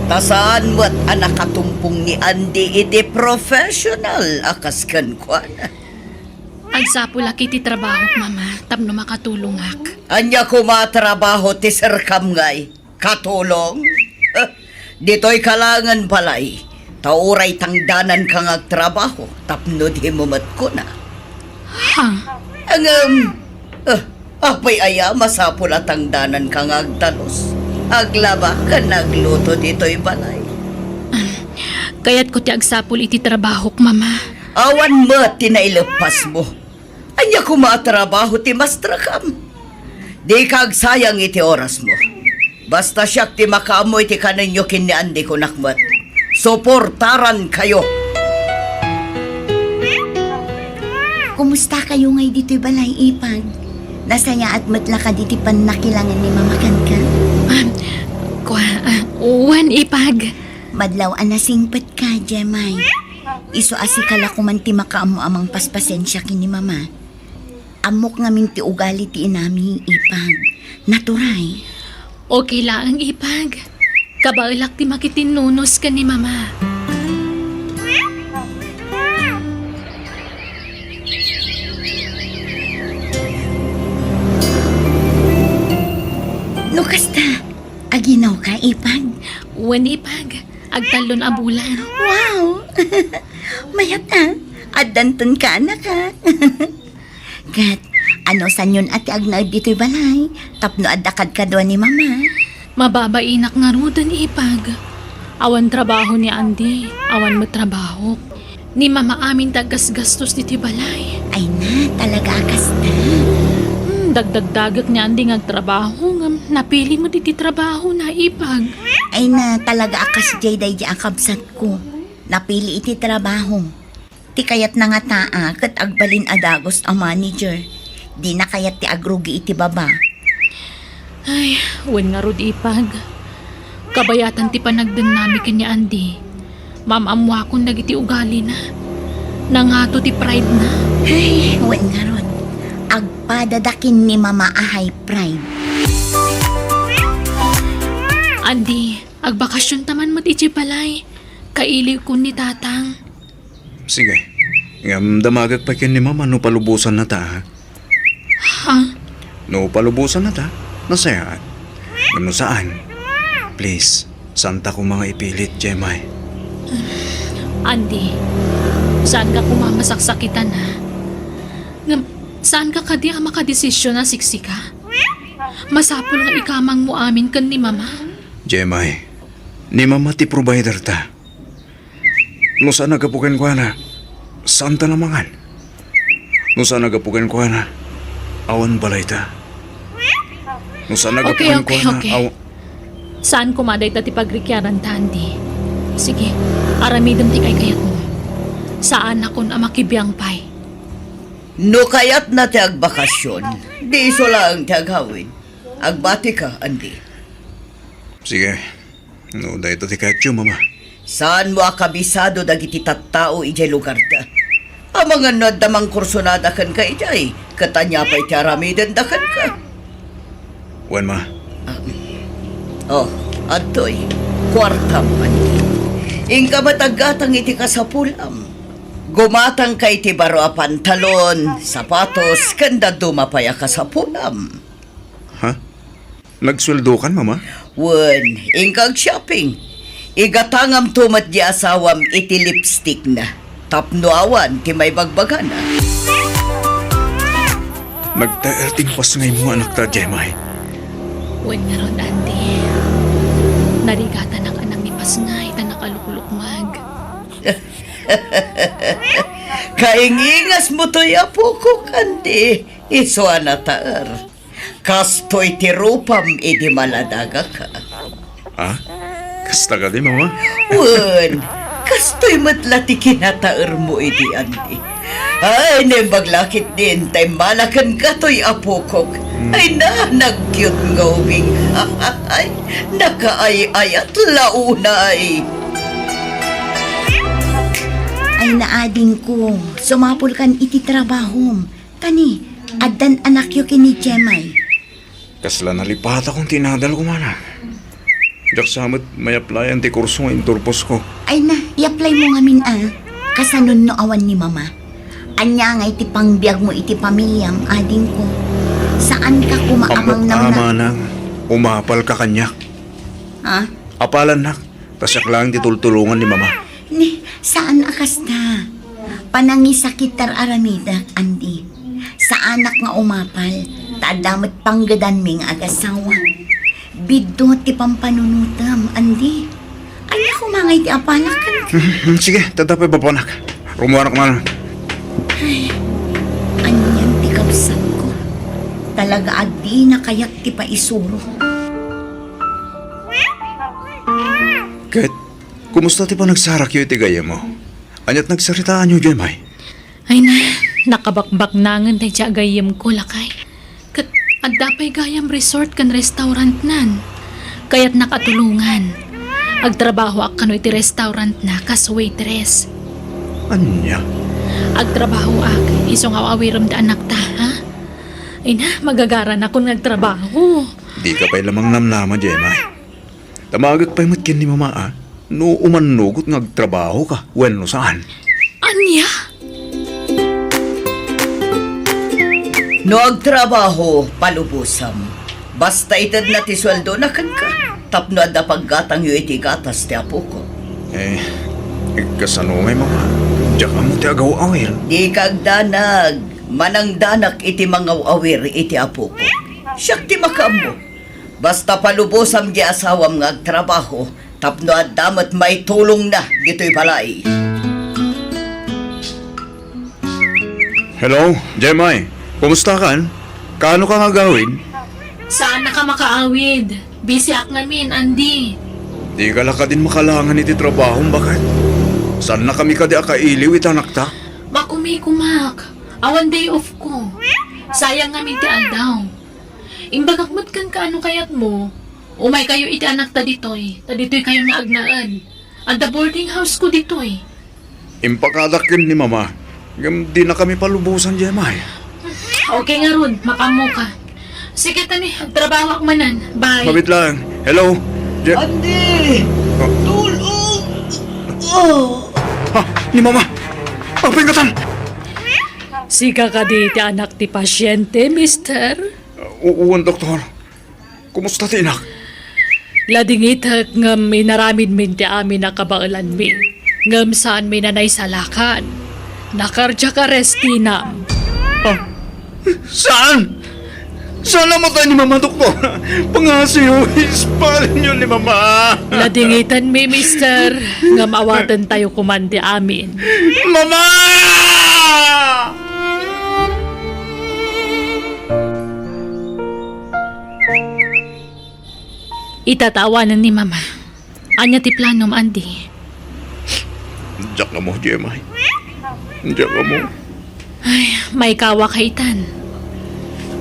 Tasaan mo't anak katumpong ni Andy iti professional akas kan kwa na. Agsapula kiti trabaho, mama. Tapno makatulungak. Anya ko matrabaho ti serkam nga'y. Katulong? Dito'y kalangan palay. Tauray tangdanan kang agtrabaho. Tapno di mo mat ko na. Ha? Apay aya masapula tangdanan kang agtalos. Aglaba ka nagluto dito'y balay. Kaya't ko ti agsapul iti trabaho, mama. Awan mo tinailepas mo. Anya ko matrabaho ti mastrakam. Di kag sayang iti oras mo. Basta siyak ti makaamoy ti kaninyo kiniandi ko nakmat. Suportaran kayo. Kumusta kayo ngay dito'y balay, Ipag? Nasaya at matla ka diti pan nakilangan ni Mama Kanka? Uwan, Ipag. Madlaw anasingpat ka, Jemay. Iso asikala ko man ti makaamo amang paspasensya kini Mama. Amok ngamin ti ugali ti inami, Ipag. Naturay. Okay lang, Ipag. Kabailak ti makitinunos ka ni mama. No kasta, aginaw ka, Ipag. Uwan, Ipag. Agtalon a bulan. Wow! Mayat Adanton ka, anak ha. Gat, ano san yun ati agnaad dito'y balay? Tapno adakad ka doon ni Mama. Mababainak nga rudan, Ipag. Awan trabaho ni Andy. Awan mo trabaho. Ni mama amin tagas-gastos diti balay. Ay na, talaga kasta. Dagdag-dagak ni Andy nga trabaho. Napili mo diti trabaho na, Ipag. Ay na, talaga akas jay day di akabsat ko. Napili iti trabaho. Ti kayat na nga taa, kat agbalin adagos ang manager. Di na kayat ti agrugi iti baba. Ay, wen nga rod, Ipag. Kabayatan ti panagdinami kanya Andy. Mamamwa kong nagiti ugali na. Nangato ti pride na. Ay, wen nga rod. Agpadadakin ni Mama ahay pride. Andy, agbakasyon taman mo iti balay. Kailiw ko ni tatang. Sige. Damagag pa kin ni Mama no palubusan na ta, ha? Ha? No palubusan na ta. Nasayaan. Ano saan? Please, santa ko mga ipilit, Jemay. Andy, saan ka kumamasaksakitan ha? Saan ka kadi ang makadesisyon na siksika? Masapol nga ikamang mo amin kan ni Mama. Jemay, ni Mama ti provider ta. No saan nagapukin ko na, santa namangan. No saan nagapukin ko na, awan balay ta. No saan nagapukin ko na, Saan kumaday ta ti pagrikyaran ta, Andy? Sige, aramidam ti kay kayat mo. Saan akon ang makibiyang pay? No kayat na ti agbakasyon, di iso lang ti aghawid. Agbati ka, Andy. Sige, no dahito ti kayat yun, Mama. Saan mo akabisado dagiti tattao ijay lugar ta? Ang mga nadamang kursunada kan ka ijay, katanya pa'y ti aramidan da kan ka. Wen, Ma. Adoy, kwartam man. Ingka matagatang iti kasapulam. Gumatang kay ti baro a pantalon, sapatos, kanda dumapaya kasapulam. Ha? Nagsweldo kan, Mama? Wen, ingkag shopping. Igatangam tumat di asawam iti lipstick na. Tapno awan ti may bagbagana. Nagtaerting pas ngay mo anak ta, Jemay. Wen nga ron, Andy. Narigatan ang anang ni Pasngay ta nakalukulukmag. Kaingingas mo to'y apo ko, kandi. Iso anatar. Kastoy tirupam idi maladaga ka. Ha? Kasta ka di, mama? Wen, kastoy matlati kinataar mo idi, andi. Ay, nembaglakit din, tay malakan ka to'y apo ko. Ay na, nag-cute nga ubing. Ay, nakaay-ayat launay. Ay naading ko, sumapol kan iti trabahom. Kani, addan anak yu kini Jemay. Kasla nalipat akong tinadal ko, mana. Jak samot may applyan ti kurso nga inturpos ko. Ay na, i-apply mo ngamin kasanon no awan ni mama. Anya nga iti pangbiag mo iti pamilyam, ading ko. Saan ka kumaamang Ama nang umapal ka kanya. Ha? Apalan nak, tasyak lang ditultulungan ni mama. Ni, saan akas na? Panangisakit tar aramida, Andi. Sa anak nga umapal, tadamat panggadan ming agasawa. Biddo ti pampanunutam, Andi. Ay, kumangay ti apalakan. Sige, tatapay papanak. Rumuanak man. Ay, anyan ti kapsat ko. Talaga adi na kayak ti paisuro. Kahit, kumusta ti pa nagsarak yu iti gaya mo? Anyat nagsaritaan yu, Jemay? Ay na, nakabakbak nangan tay siya gayam ko lakay. Kat adda pa'y gayam resort kan restaurant nan. Kaya't nakatulungan. Agtrabaho ak kano iti restaurant na kas waitress. Anya? Agtrabaho ak, isong awawiram da anak ta, ha? Ay na, magagaran ako nagtrabaho. Di ka pa'y lamang namnama, Jemay. Tamagat pa'y matkin ni mama, ah. No umanugot ngagtrabaho ka. Bueno, saan? Anya? No agtrabaho, palubusam. Basta itad na ti sweldo na kan ka. Tapno adda paggatang yu iti gatas ti apo ko. Kasano ngay mama? Diyak mo ti agaw awir. Di kagdanag, manang danak iti mga awir iti apo ko. Siyak ti makamo. Basta palubosam di asawam nga agtrabaho, tapno at damat may tulong na dito'y balay. Hello, Jemay. Kumusta kan? Kaano ka nga gawin? Saan na ka makaawid? Busy ak namin, Andy. Di ka lang ka din makalangan iti trabaho, bakit? Saan na kami ka di akailiw itanak ta? Makumay kumak. Awan day off ko. Sayang namin ti aldaw. Imbagakmat kan kaano kayat mo. Umay kayo iti anak ta ditoy. Ta ditoy kayo nga agnaan. At the boarding house ko ditoy. Impakadakin ni mama. Di na kami palubusan, Jemay. Okay nga ron, makamo ka. Sige tani, agtrabaho ak manan. Bye. Mabit lang. Hello? Andi! Tulong! Oh! Ha? Ni mama! Pagpingatan! Sika ka di ti anak ti pasyente, mister. Uwan, doktor. Kumusta ti inak? Ladingitak ngam inaramid min ti amin nakabaulan mi. Ngam saan mi nanay salakan. Nakardya ka restinam. Saan? Saan namatay ni mama, doktor? Pangasiyo, ispalin niyo ni mama. Ladingitan mi, mister. Ngam awatan tayo kumandi amin. Mama! Itatawanan ni mama. Anya ti planom, Andy. Diyak ka mo, Jemay. Diyak ka mo. Ay, may kawa kaitan.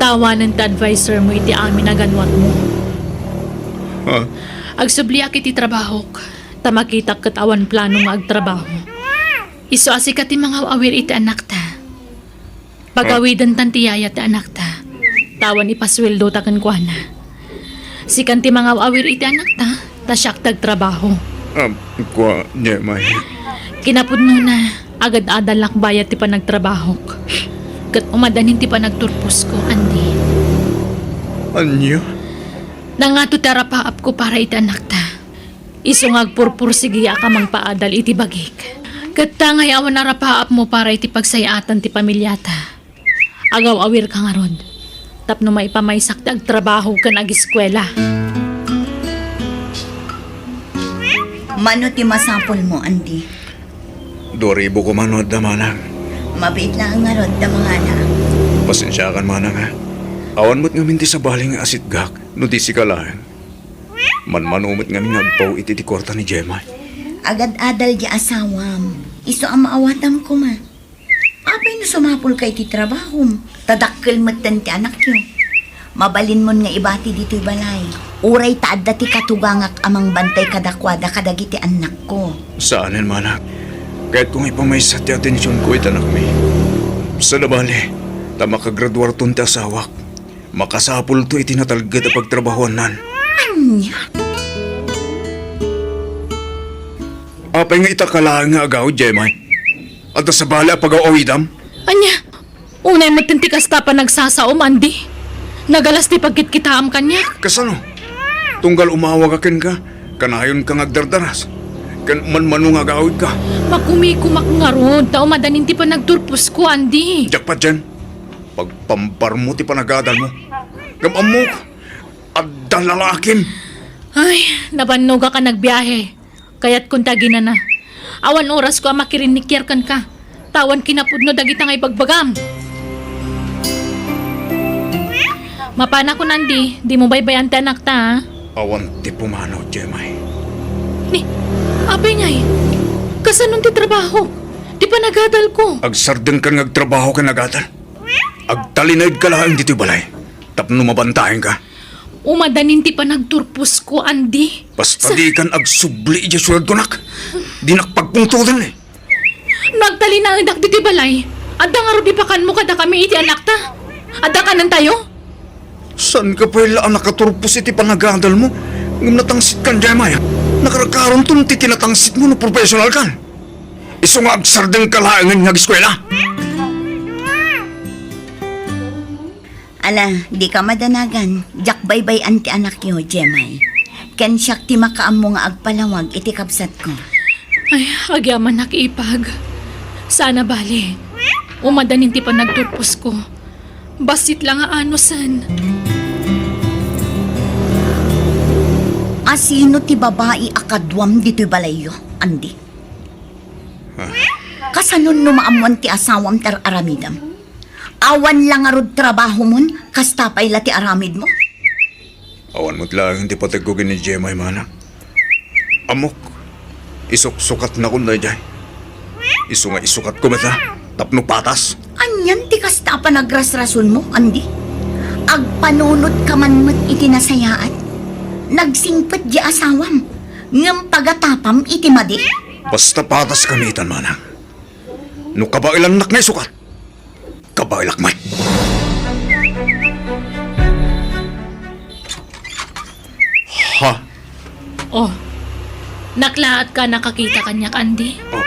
Tawanan ta advisor mo iti amin na ganwat mo. Ha? Agsubliak iti trabahok. Tamakitak katawan plano nga agtrabaho. Iso asikat ti mga awir iti anak ta. Pagawidan tan ti yaya ti anak ta. Tawan ipasweldo ta kan kuana. Sikan ti mga awir iti anak ta. Tasyak tagtrabaho. Kwa, Jemay. Kinapudno na, agad adalak bayat ti pa nagtrabahok. Kat umadanin ti pa nagturpos ko, Andy. Anyo? Nangato tarapaap ko para iti anak ta. Isungag purpursigiya ka mang paadal iti bagik. Kat tangay awan narapaap mo para iti pagsayatan ti pamilyata. Agaw-awir ka nga rod. Tapno maipamaysak ag trabaho ka nag-eskwela. Mano ti masapol mo, Andi? 2,000 ko manod na manang. Mabait lang nga rod, mga na. Pasensya kan manang ha. Awan mo't ngamin ti sa baling nga asit gak, no di si kalaan. Manumot ngamin nagpaw iti ti kwarta ni Gemma. Agad-adal di asawam. Iso ang maawatam ko ma. Apay no sumapol kay ti trabaho. Tadakkel matan ti anak yo. Mabalin mon nga ibati dito'y balay. Uray taad ti katugangak amang bantay kadakwada kadagiti anak ko. Saanin manang? Kahit kung ipamaysa ti atensyon ko itanak mi. Sa nabali, ta makagraduar ton ti asawak. Makasapol to iti natalgad a pagtrabahoan nan. Anya? Apay nga itakalaan nga agaw, Jemay. At sa bala pag-awidam. Anya, unay matinti kasta pa nagsasaom, Andi. Nagalas ti pagkitkitaam kanya. Kasano? Tunggal umawag akin ka, kanayon ka ngagdardaras. Kan manmanong agawid ka. Makumikumak nga ron, tao madanin ti pa nagturpos ko, Andi. Diyak pa dyan. Pagpampar mo ti panagadal mo. Gamam mo. At dalalakin. Ay, nabanuga ka nagbiyahe. Kaya't kung tagina na. Awan oras ko ang makirinikirkan ka. Tawan kinapudno dagita nga ibagbagam. Mapana ko nandi, di mo baybayan ti anak ta, ha? Awan ti pumanaw, Jemay. Ni, abay ngay. Kasanon ti trabaho? Di pa nagadal ko. Agsarden ka ngagtrabaho ka nagadal. Agtalinaid ka lang dito'y balay. Tapno mabantahin ka. Umadanin ti pa nagturpos ko, Andi. Basta di kan agsubli iya sulad ko nak. Di nakpagpungtudan eh. Nagtali na anak diti balay. Adda nga ro di pakan mo kada kami iti anak ta. Adda ka nan tayo? San ka pa ila nakaturpos iti panagadal mo? Ngum natangsit kan, Jemay. Nakarakaron ton ti tinatangsit mo no professional kan. Iso nga agsarden ka lang ng eskwela. Ala, di ka madanagan. Jak baybay anti anak yo, Jemay. Ken siyak ti makaam nga agpalawag iti kapsat ko. Ay, agyaman nakipag. Sana bali. Umadanin ti pa nagturpos ko. Basit lang nga anosan. Asino ti babae akadwam dito'y balayo, Andi? Kasanon no maamuan ti asawam tar aramidam? Awan lang arod trabaho mon, kasta pay ti aramid mo? Awan mo't lang hindi patagugin ni Jemay mana. Amok, isok-sukat na kun na jay. Iso nga isukat ko mata, tapno patas. Anyan ti kasta pa nagrasrason mo, Andi? Agpanunod ka man mat iti nasayaan. Nagsingpet di asawam. Ngam pagatapam iti madi. Basta patas kamitan manang. No kabailan nak na isukat. Kabailak may. Ha? Oh, naklaat ka nakakita kanyak, Andi. Oh.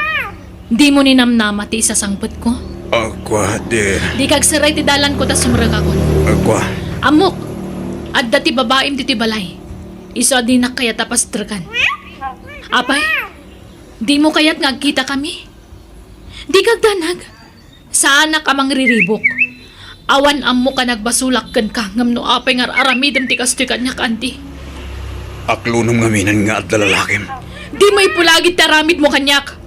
Di mo ninamnama ti isasangpet ko. Agwa, di. Di kagsaray ti dalan ko ta sumrag ako. Agwa. Amok, adda ti babaim ti balay. Iso di na kaya tapas trakan. Apay, di mo kaya't ngagkita kami? Di kagdanag. Sa anak amang riribok. Awan ammo ka nagbasulak kan ka ngam no apay ngar aramidem ti kastoy kanyak, Andi. Aklunong ngaminan nga at dalalakim. Di may pulagit ti aramid mo kanyak.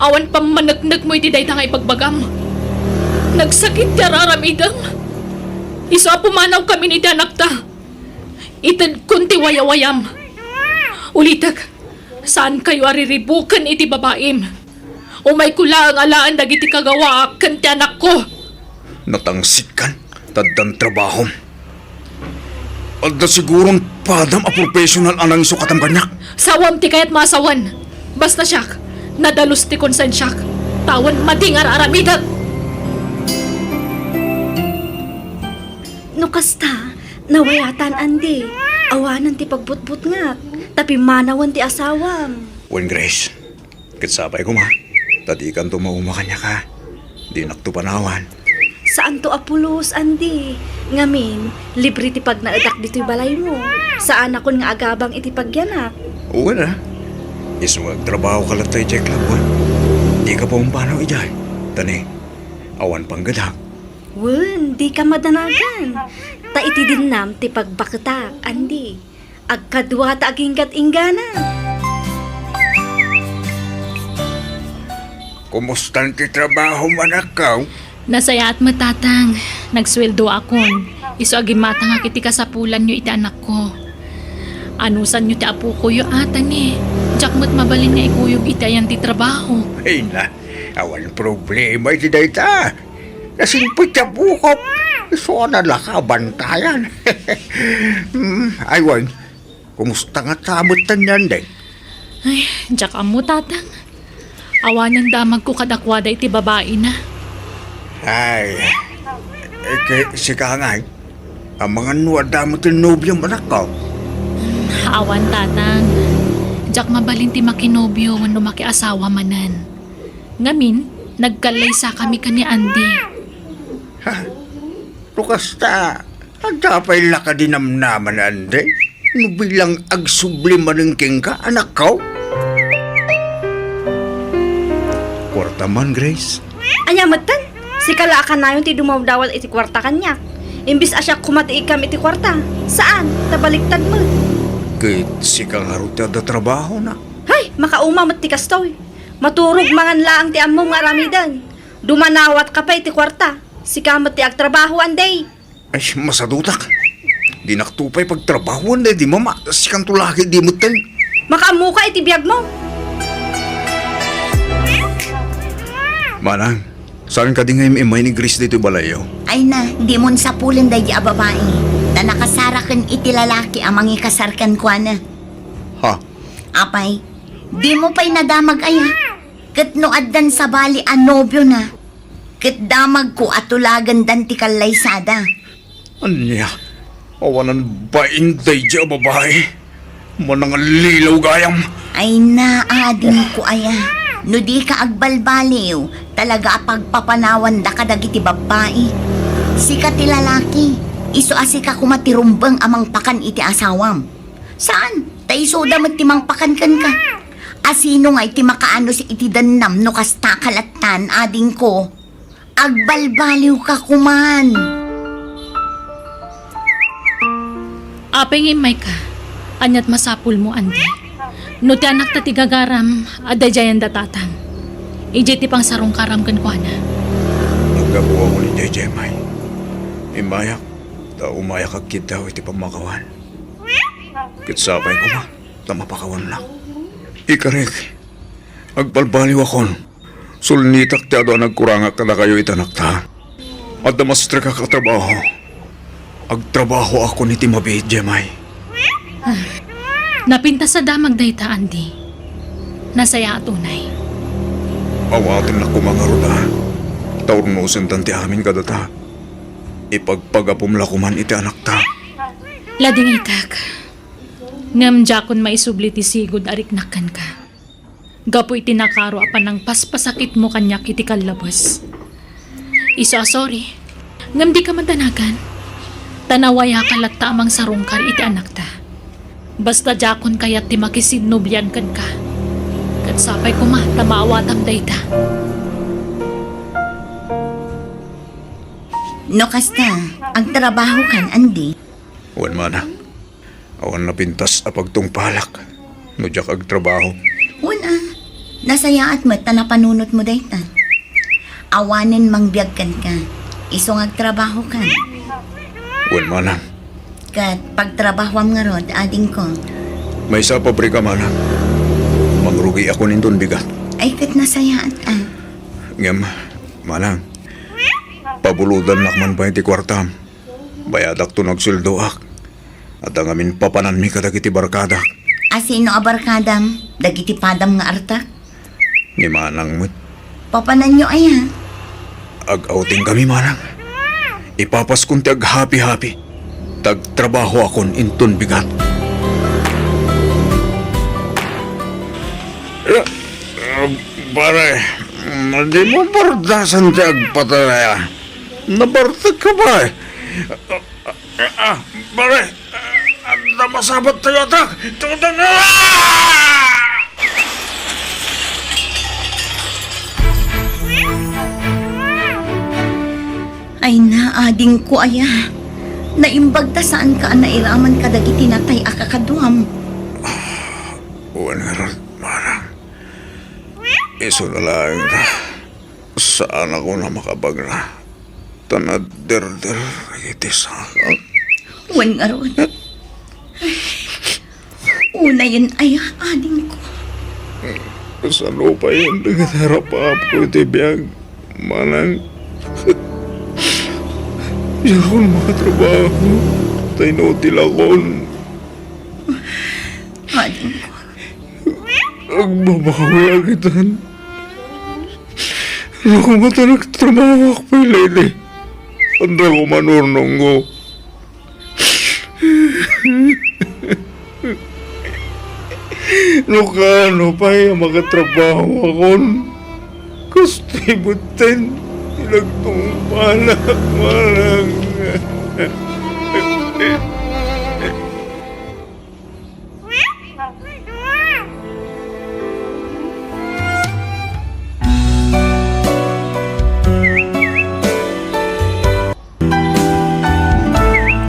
Awan pamanagnag mo iti dayta nga ipagbagam. Nagsakit ti aramidem. Iso pumanaw kami ni anak ta. Itan kunti wayawayam. Ulitag, saan kayo ariribukan iti babaim? O may kula ang alaan dagiti kagawa kan ti anak ko. Natangsit kan, taddan trabaho. Adda sigurong padam a professional anang sukatam kanyak. Sawam ti kayat masawan. Basta siyak, nadalos ti konsen siyak. Tawan madingar aramidag. No kasta, nawayatan Andi. Awanan ti pagbutbut nga. Tapi manawan ti asawam. Wen Grace, kitsabay ko ma. Tadi kan tumauma kanya ka. Di naktupanawan. Saan to apulos, Andi? Ngamin, libre ti pag naadak dito'y balay mo. Saan akon nga agabang iti pagyanak? Oo na. Iso magtrabaho ka lang tayo, Jack Labuan. Di ka pa umpanaw ijay. Tani, awan pang gadak. Wen, di ka madanagan. Ta iti din nam ti pagbaketak, andi. Agkadwa ta aginggat ingana. Kumusta ti trabaho manakaw? Nasaya at matatang. Nagsweldo akon. Iso agimata nga kiti kasapulan nyo iti anak ko. Anusan nyo ti apo ko yung atan eh. Diyak mo't mabalin nga ikuyog iti ayan ti trabaho. Ay na, awan problema iti dayta. Nasinpot siya bukop. So na lakabantayan. Aywan, kumusta nga tamutan yan day? Ay, diyak amo tatang. Awanan damag ko kadakwada iti babae na. Ay, si Kangay, ang mga nuwada mo tinobyo manakaw. Awan tatang. Diyak mabalin ti makinobyo wano makiasawa manan. Ngamin, nagkalay sa kami ka ni Andy. Ha? Lukasta, ang tapay laka dinamnaman ande. No bilang agsubli maningking ka, anak ko? Kwarta man, Grace. Anyamatan, si kalaakan na yun ti dumawdawat iti kwarta kanya. Imbis asya kumati ikam iti kwarta. Saan? Tabaliktad mo. Kit si kang haruta da trabaho na. Hay, makauma mat ti kastoy. Maturog mangan laang ti ammo nga ramidan. Dumanawat ka pa iti kwarta. Si kamat ti agtrabaho anday. Ay, masadutak. Di naktupay pagtrabaho na, di mama. Si kang tulaki di mo ten. Makaamu ka iti biyag mo. Manang, saan ka di ngayon imay ni Grace dito balayo? Ay na, di mo sa pulin day a babae. Na nakasarakan iti lalaki amang ikasarkan kwa na. Ha? Apay, di mo pa'y nadamag aya. Kat no addan sa bali a nobyo na. Kat damag ko atulagan dan ti kalaysada. Anya? Awanan ba inday di a babae? Manang lilaw gayam. Ay na, adin ko aya. No di ka agbalbaliw, talaga pagpapanawan da ka dagiti babae. Sika ti lalaki, iso asika kumatirumbang amang pakan iti asawam. Saan? Taisoda mat timang pakan kan ka. Asino nga iti makaano si iti danam no kasta kalatan ading ko. Agbalbaliw ka kuman. Apeng imay ka. Anyat masapul mo, Andy. No ti anak ta ti gagaram, aday jayan da tatang. Ije ti pang sarong karam kan kwa na. Nagkabuha ko ni JJ May. Imayak, ta umayak kag kita iti pamakawan. Kitsapay ko ma, ta mapakawan lang. Ikarek, agbalbaliw akon. Sulnitak ti ado nagkurangak kada kayo itanak ta. At damastre ka katrabaho. Agtrabaho ako ni Timabi, Jemay. Napinta sa damag dayta, Andy. Nasaya at unay. Awatin na kumangaruda. Taurnusin tanti amin kadata. Ipagpagapumla kuman iti anak ta. Lading itak. Ngam jakon maisubli ti sigod ariknakan ka. Gapo iti nakaro apan ng paspasakit mo kanyak iti kalabas. Isa sorry. Ngam di ka madanagan. Tanawaya kalat ta amang sarungkar iti anak ta. Basta jakon kayat ti makisinubyan kan ka. Kat sapay ko ma, tamawatam dayta. No kasta, ang trabaho kan, Andy. Awan mana. Awan na pintas apagtong palak. No jak agtrabaho. Una, nasaya at mata na panunot mo dayta. Awanin mangbiyag kan ka. Isong agtrabaho kan. Awan mana. Kat pagtrabahwam nga rod, ading ko. May sa pabrika mana. Mangrugi ako nindon bigat. Ay kat nasaya at Ngam, manang. Pabuludan lakman pa iti kwartam. Bayadak to nagsuldoak. At ang amin papanan mi kadagiti barkada. Asino abarkadam, dagiti padam nga artak. Ni manang mo't. Papanan nyo ay ha. Ag-outing kami manang. Ipapas kong ti ag-happy-happy. Tagtrabaho akon inton bigat. Pare, di mo bardasan ti agpatalaya. Nabartag ka ba eh? Pare, namasabat tayo atak. Tudan na! Ay na, ading ko aya. Naimbag ta saan ka nairaman kadag itinatay akakaduam. Uwan nga ron, Marang. Iso na lang na. Saan ako na makabag na? Tanad der-der itis ako. Wan nga ron. Una yun ay ading ko. Sa lupa yun, nagharap ko tibiyag. Manang. Diyan ako ng mga trabaho. Tayo nautil akon. Ading ko. Agbabawi agitan. Ano ko nga nagtrabaho ako pa lady. Anda ko manurnong ko. No ka, no pa yung makatrabaho akon. Gusto ibutin. Ilagtong palak, malang.